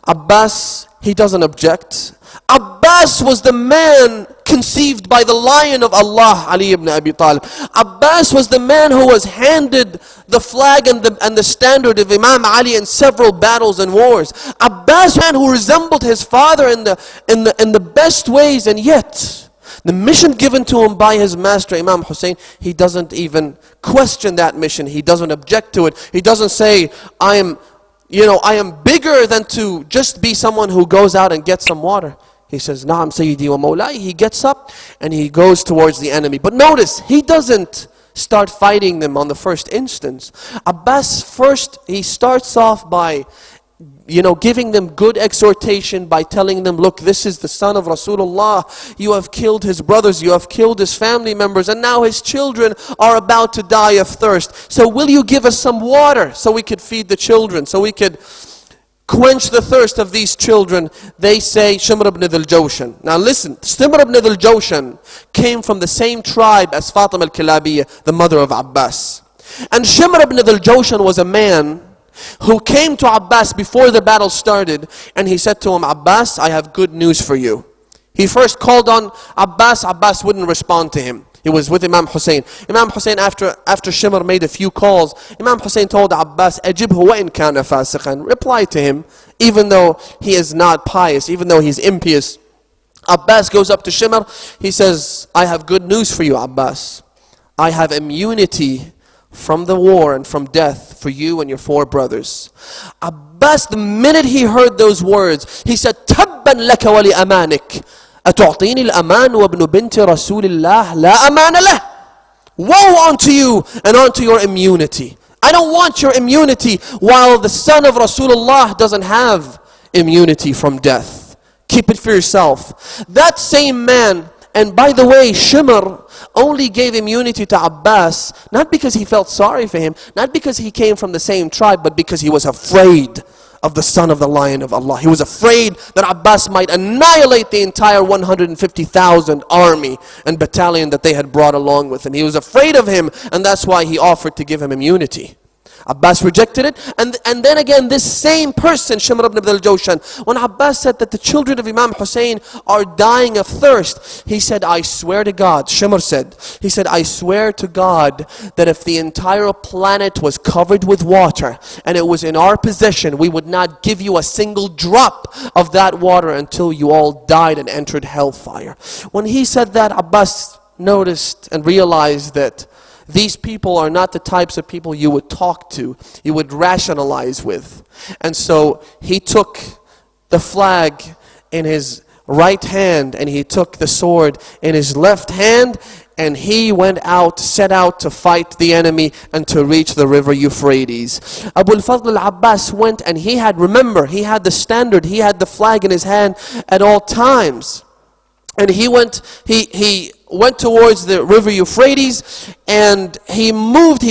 Abbas, he doesn't object. Abbas was the man conceived by the lion of Allah, Ali ibn Abi Talib. Abbas was the man who was handed the flag and the standard of Imam Ali in several battles and wars. Abbas, man who resembled his father in the best ways, and yet the mission given to him by his master Imam Hussain, he doesn't even question that mission. He doesn't object to it. He doesn't say, I am I am bigger than to just be someone who goes out and gets some water. He says, Naam Sayyidi wa Mawlai. He gets up and he goes towards the enemy. But notice, he doesn't start fighting them on the first instance. Abbas first, he starts off by giving them good exhortation, by telling them, look, this is the son of Rasulullah. You have killed his brothers, you have killed his family members, and now his children are about to die of thirst. So will you give us some water so we could feed the children, so we could quench the thirst of these children? They say, Shimr ibn al-Jawshan. Now listen, Shimr ibn al-Jawshan came from the same tribe as Fatima al-Kilabiyya, the mother of Abbas. And Shimr ibn al-Jawshan was a man who came to Abbas before the battle started, and he said to him, Abbas, I have good news for you. He first called on Abbas. Abbas wouldn't respond to him. He was with Imam Hussain. Imam Hussain, after Shimr made a few calls, Imam Hussain told Abbas, Ajibhu wa in kana fasiqan. Reply to him, even though he is not pious, even though he's impious. Abbas goes up to Shimr. He says, I have good news for you, Abbas. I have immunity from the war and from death for you and your 4 brothers. Abbas, the minute he heard those words, he said, Tabban laka wa li amanik. أتعطيني الأمان وابن بنت رسول الله لا أمان له. Woe unto you and unto your immunity. I don't want your immunity while the son of Rasulullah doesn't have immunity from death. Keep it for yourself. That same man, and by the way, Shimr only gave immunity to Abbas, not because he felt sorry for him, not because he came from the same tribe, but because he was afraid of the son of the Lion of Allah. He was afraid that Abbas might annihilate the entire 150,000 army and battalion that they had brought along with him. He was afraid of him, and that's why he offered to give him immunity. Abbas rejected it, and then again this same person, Shimr ibn al-Jawshan, when Abbas said that the children of Imam Hussain are dying of thirst, he said, I swear to God, Shimr said, he said, I swear to God that if the entire planet was covered with water and it was in our possession, we would not give you a single drop of that water until you all died and entered hellfire. When he said that, Abbas noticed and realized that these people are not the types of people you would talk to, you would rationalize with. And so he took the flag in his right hand and he took the sword in his left hand, and he went out, set out to fight the enemy and to reach the river Euphrates. Abu al-Fadl al-Abbas went, and he had the standard, he had the flag in his hand at all times. And he went towards the river Euphrates, and he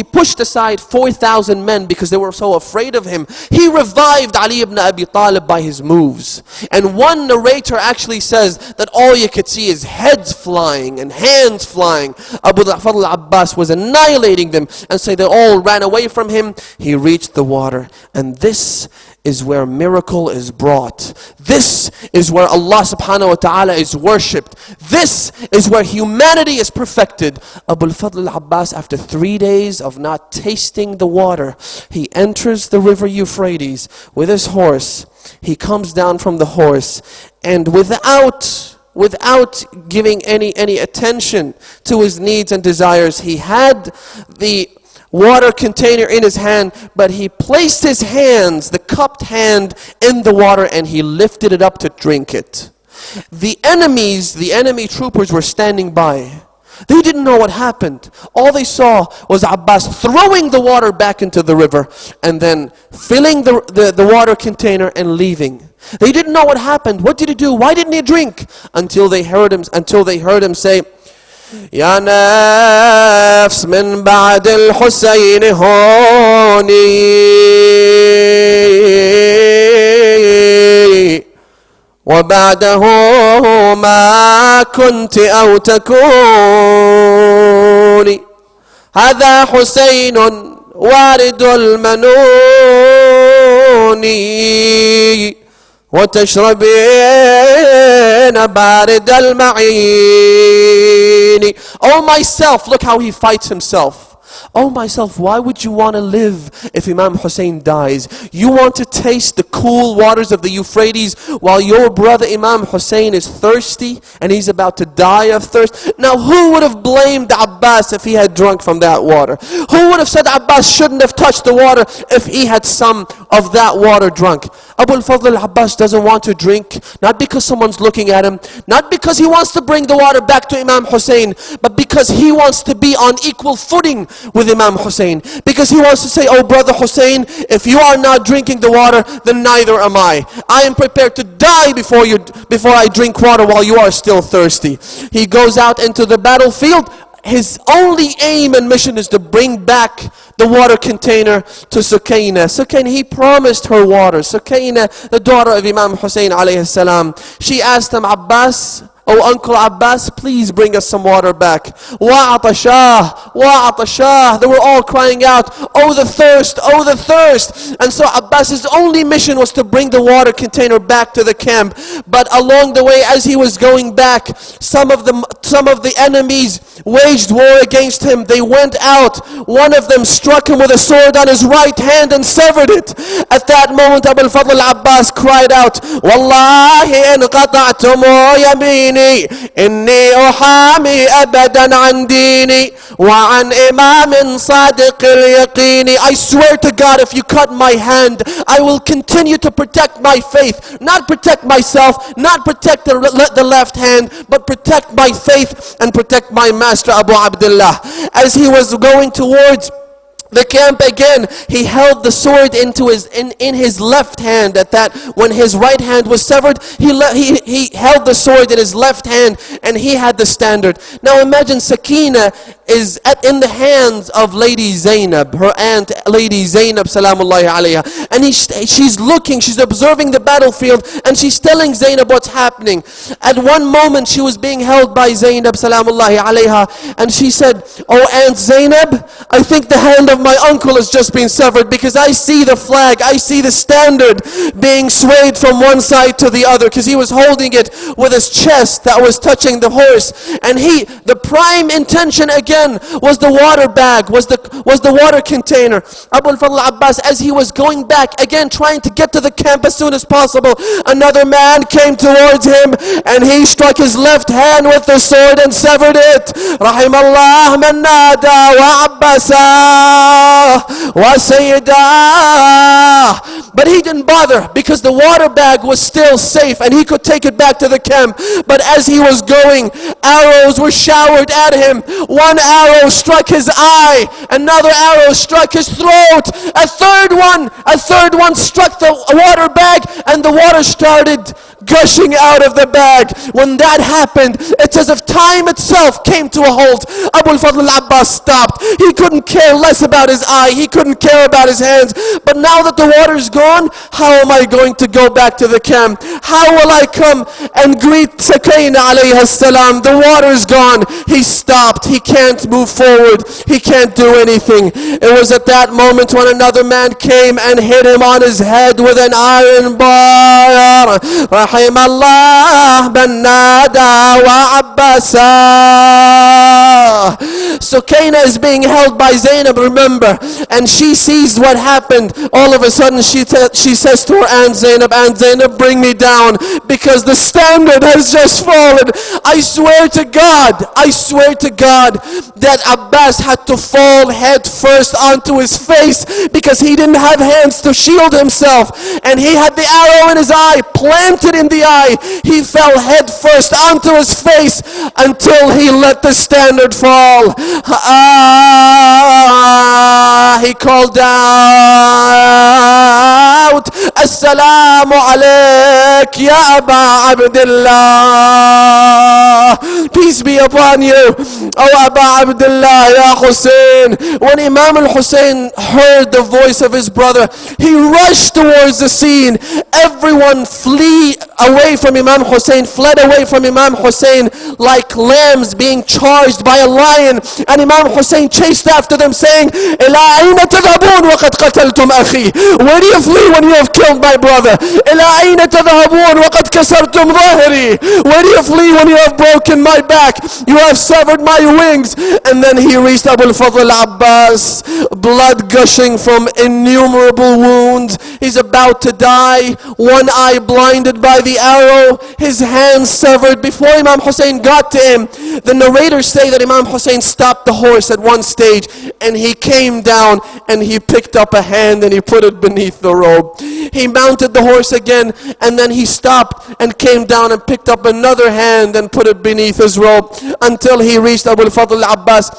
pushed aside 4,000 men because they were so afraid of him. He revived Ali ibn Abi Talib by his moves. And one narrator actually says that all you could see is heads flying and hands flying. Abu al-Fadl al-Abbas was annihilating them, and so they all ran away from him. He reached the water, and this is where miracle is brought. This is where Allah subhanahu wa ta'ala is worshipped. This is where humanity is perfected. Abu al-Fadl al-Abbas, after 3 days of not tasting the water, he enters the river Euphrates with his horse. He comes down from the horse, and without giving any attention to his needs and desires, he had the water container in his hand, but he placed his hands, the cupped hand, in the water, and he lifted it up to drink it. The enemy troopers were standing by. They didn't know what happened. All they saw was Abbas throwing the water back into the river and then filling the water container and leaving. They didn't know what happened. What did he do? Why didn't he drink? Until they heard him say, يا نفس من بعد الحسين هوني وبعده ما كنت أو تكوني هذا حسين وارد المنون وتشربين بارد المعين. Oh myself, look how he fights himself. Oh myself, why would you want to live if Imam Hussain dies? You want to taste the cool waters of the Euphrates while your brother Imam Hussain is thirsty and he's about to die of thirst? Now who would have blamed Abbas if he had drunk from that water? Who would have said Abbas shouldn't have touched the water if he had some of that water drunk? Abu al-Fadl al-Abbas doesn't want to drink, not because someone's looking at him, not because he wants to bring the water back to Imam Hussain, but because he wants to be on equal footing with Imam Hussain. Because he wants to say, oh brother Hussain, if you are not drinking the water, then neither am I. I am prepared to die before I drink water while you are still thirsty. He goes out into the battlefield. His only aim and mission is to bring back the water container to Sukaina. Sukaina, he promised her water. Sukaina, the daughter of Imam Hussain alayhi salam, she asked him, Abbas, oh Uncle Abbas, please bring us some water back. Wa'atashah, wa'atashah. They were all crying out, oh the thirst, oh the thirst. And so Abbas's only mission was to bring the water container back to the camp. But along the way, as he was going back, some of the enemies waged war against him. They went out. One of them struck him with a sword on his right hand and severed it. At that moment, Abu al-Fadl al-Abbas cried out, Wallahi in qata'tumu yamini, inni uhami abadan an dini, wa an imamin sadiq al-yaqini. I swear to God, if you cut my hand, I will continue to protect my faith. Not protect myself, not protect the left hand, but protect my faith and protect my master Abu Abdullah. As he was going towards the camp again, he held the sword in his left hand. At that, when his right hand was severed, he held the sword in his left hand and he had the standard. Now imagine Sakina is in the hands of Lady Zainab, her aunt Lady Zainab salamullahi alayha, and she's looking, she's observing the battlefield, and she's telling Zainab what's happening. At one moment she was being held by Zainab salamullahi alayha, and she said, oh Aunt Zainab, I think the hand of my uncle has just been severed, because I see the flag, I see the standard being swayed from one side to the other, because he was holding it with his chest that was touching the horse. And the prime intention again was the water bag, was the water container. Abu al-Fadl al-Abbas, as he was going back again, trying to get to the camp as soon as possible, another man came towards him and he struck his left hand with the sword and severed it. Rahimallah man nada wa abbasa wa sayyidah. But he didn't bother, because the water bag was still safe and he could take it back to the camp. But as he was going, arrows were showered at him. One arrow struck his eye, another arrow struck his throat, a third one struck the water bag, and the water started gushing out of the bag. When that happened, it's as if time itself came to a halt. Abu al-Fadl al-Abbas stopped. He couldn't care less about his eye, he couldn't care about his hands. But now that the water's gone, how am I going to go back to the camp? How will I come and greet Sakina alayhi salam? The water's gone. He stopped. He can't move forward. He can't do anything. It was at that moment when another man came and hit him on his head with an iron bar. Rahimallah man nada wa abbasa. Sukaina is being held by Zainab, remember, and she sees what happened. All of a sudden she says to her Aunt Zainab, bring me down, because the standard has just fallen. I swear to God that Abbas had to fall head first onto his face, because he didn't have hands to shield himself, and he had the arrow in his eye, planted in the eye. He fell head first onto his face until he let the standard fall. He called out, Assalamu alayk ya Aba Abdullah. Peace be upon you, O Aba Abdullah ya Hussein. When Imam al-Hussein heard the voice of his brother, he rushed towards the scene. Everyone fled away from Imam Hussein like lambs being charged by a lion. And Imam Hussein chased after them, saying, where do you flee when you have killed killed my brother. إلى أين تذهبون وقد كسرتم ظهري? Where do you flee when you have broken my back? You have severed my wings. And then he reached Abu al-Fadl Abbas, blood gushing from innumerable wounds. He's about to die, one eye blinded by the arrow, his hands severed. Before Imam Hussain got to him, the narrators say that Imam Hussain stopped the horse at one stage, and he came down and he picked up a hand and he put it beneath the robe. He mounted the horse again, and then he stopped and came down and picked up another hand and put it beneath his robe, until he reached Abu al-Fadl Abbas.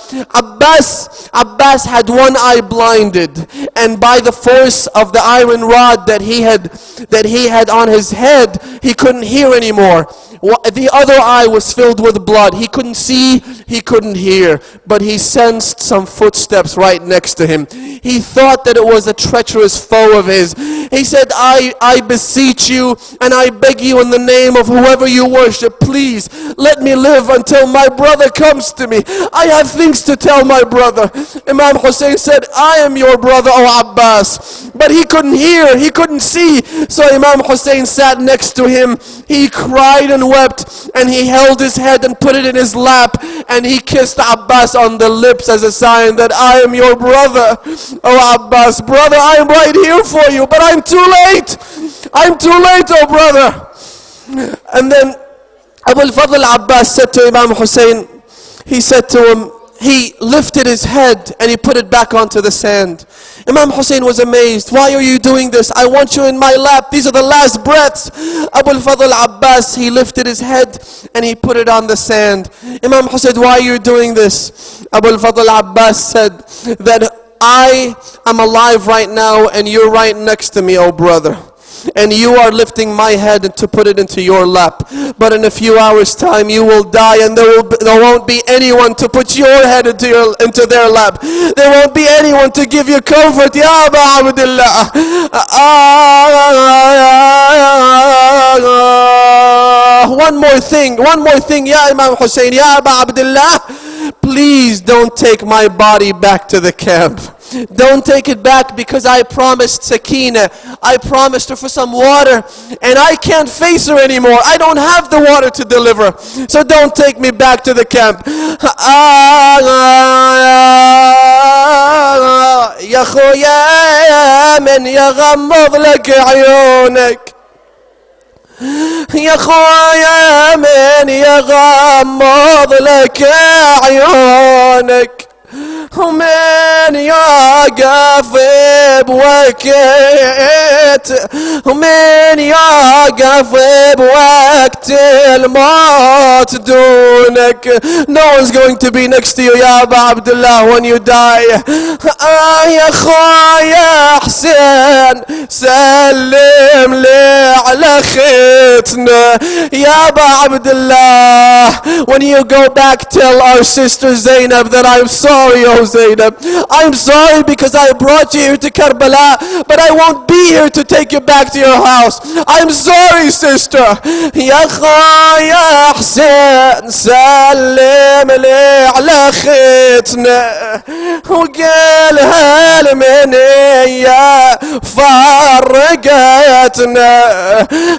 Abbas had one eye blinded, and by the force of the iron rod that he had on his head, he couldn't hear anymore. The other eye was filled with blood. He couldn't see, he couldn't hear, but he sensed some footsteps right next to him. He thought that it was a treacherous foe of his. He said, I beseech you and I beg you in the name of whoever you worship, please let me live until my brother comes to me. I have things to tell my brother. Imam Hussain said, I am your brother, O Abbas. But he couldn't hear, he couldn't see. So Imam Hussain sat next to him. He cried and wept, and he held his head and put it in his lap, and he kissed Abbas on the lips as a sign that I am your brother. Oh Abbas, brother, I am right here for you, but I'm too late. I'm too late, oh brother. And then Abu al-Fadl Abbas said to Imam Hussain, he said to him, he lifted his head and he put it back onto the sand. Imam Hussain was amazed. Why are you doing this? I want you in my lap. These are the last breaths. Abu al-Fadl Abbas, he lifted his head and he put it on the sand. Imam Hussain, why are you doing this? Abu al-Fadl Abbas said that I am alive right now and you're right next to me, oh brother. And you are lifting my head to put it into your lap. But in a few hours time you will die, and there won't be anyone to put your head into their lap. There won't be anyone to give you comfort. Ya Aba Abdullah. One more thing, Ya Imam Hussain, Ya Aba Abdullah, please don't take my body back to the camp. Don't take it back, because I promised Sakina, I promised her for some water, and I can't face her anymore. I don't have the water to deliver. So don't take me back to the camp. يا خويا من يغمض لك عيونك يا خويا من يغمض لك عيونك ومن يقف بوقت ومن يقف بوقت الموت دونك. No one's going to be next to you, Ya Aba Abdullah, when you die. يا خويا حسين سلم لي على ختنا. Ya Aba Abdullah, when you go back, tell our sister Zainab that I'm sorry, oh Zainab. I'm sorry because I brought you here to Karbala, but I won't be here to take you back to your house. I'm sorry, sister. يا خويا حسين سلم لي على ختنا وقالها المنية فرقتنا.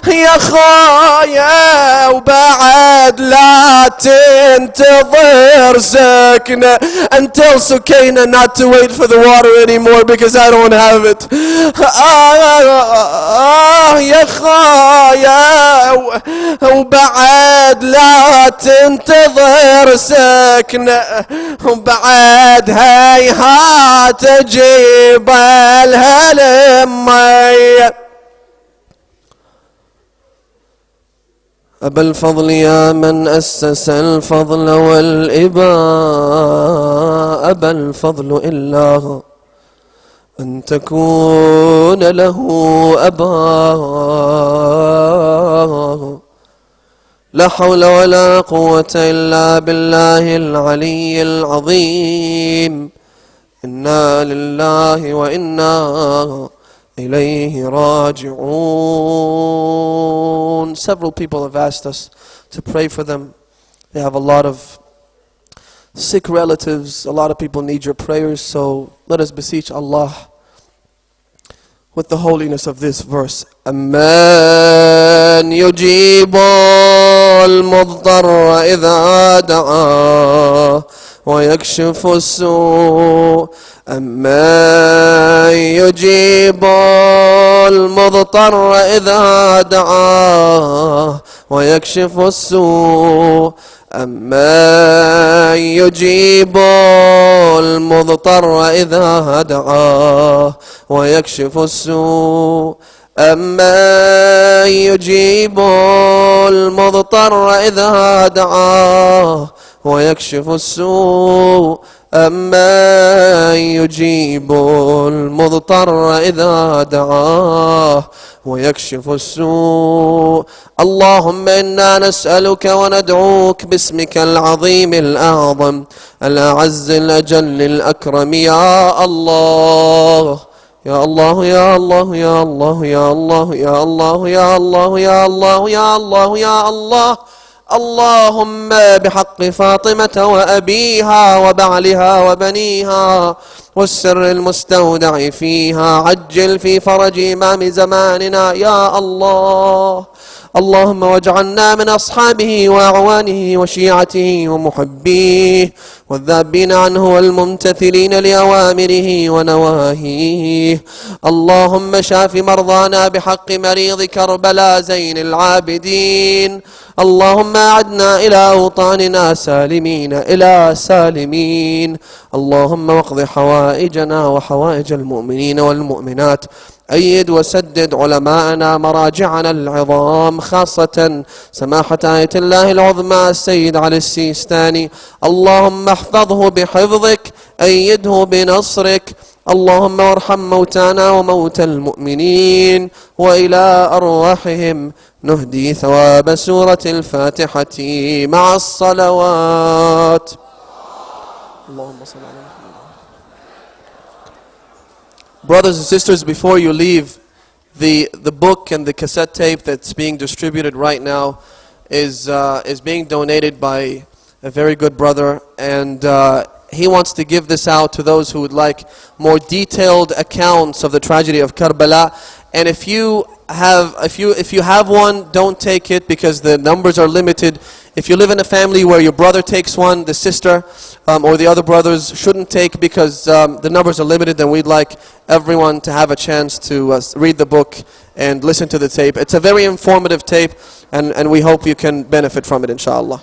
يا خويا وبعد لا تنتظر سكنة and tell Sukaina not to wait for the water anymore because I don't have it. يا خويا وبعد لا تنتظر سكنة وبعد هيهات تجيب لها المي. أبا الفضل يا من أسس الفضل والإباء، أبا الفضل إلا أن تكون له أبا. لا حول ولا قوة إلا بالله العلي العظيم. إنا لله وإنا إليه راجعون. Several people have asked us to pray for them. They have a lot of sick relatives. A lot of people need your prayers, so let us beseech Allah. with the holiness of this verse. أَمَّنْ يُجِيبُ الْمُضْطَرَّ إِذَا دَعَاهُ وَيَكْشِفُ السُّوءَ أَمَّنْ يُجِيبُ الْمُضْطَرَّ إِذَا دَعَاهُ وَيَكْشِفُ السُّوءَ أَمَّنْ يُجِيبُ الْمُضْطَرَّ إِذَا دَعَاهُ وَيَكْشِفُ السُّوءَ أَمَّنْ يُجِيبُ الْمُضْطَرَّ إِذَا دَعَاهُ وَيَكْشِفُ السُّوءَ أَمَّنْ يُجِيبُ الْمُضْطَرَّ إِذَا دَعَاهُ ويكشف السوء. اللهم إنا نسألك وندعوك باسمك العظيم الأعظم الأعز الأجل الأكرم يا الله يا الله يا الله يا الله يا الله يا الله يا الله يا الله يا الله يا الله اللهم بحق فاطمة وأبيها وبعلها وبنيها والسر المستودع فيها عجل في فرج إمام زماننا يا الله. اللهم واجعلنا من أصحابه وأعوانه وشيعته ومحبيه والذابين عنه والممتثلين لأوامره ونواهيه. اللهم شاف مرضانا بحق مريض كربلاء زين العابدين. اللهم أعدنا إلى أوطاننا سالمين إلى سالمين. اللهم واقض حوائجنا وحوائج المؤمنين والمؤمنات. أيد وسدد علماءنا مراجعنا العظام خاصة سماحة آية الله العظمى السيد علي السيستاني. اللهم احفظه بحفظك أيده بنصرك. اللهم وارحم موتانا وموتى المؤمنين وإلى أرواحهم نهدي ثواب سورة الفاتحة مع الصلوات. اللهم صل على محمد. Brothers and sisters, before you leave, the book and the cassette tape that's being distributed right now is being donated by a very good brother, and he wants to give this out to those who would like more detailed accounts of the tragedy of Karbala. And if you have one, don't take it because the numbers are limited. If you live in a family where your brother takes one, the sister or the other brothers shouldn't take because the numbers are limited, and we'd like everyone to have a chance to read the book and listen to the tape. It's a very informative tape, and we hope you can benefit from it, inshallah.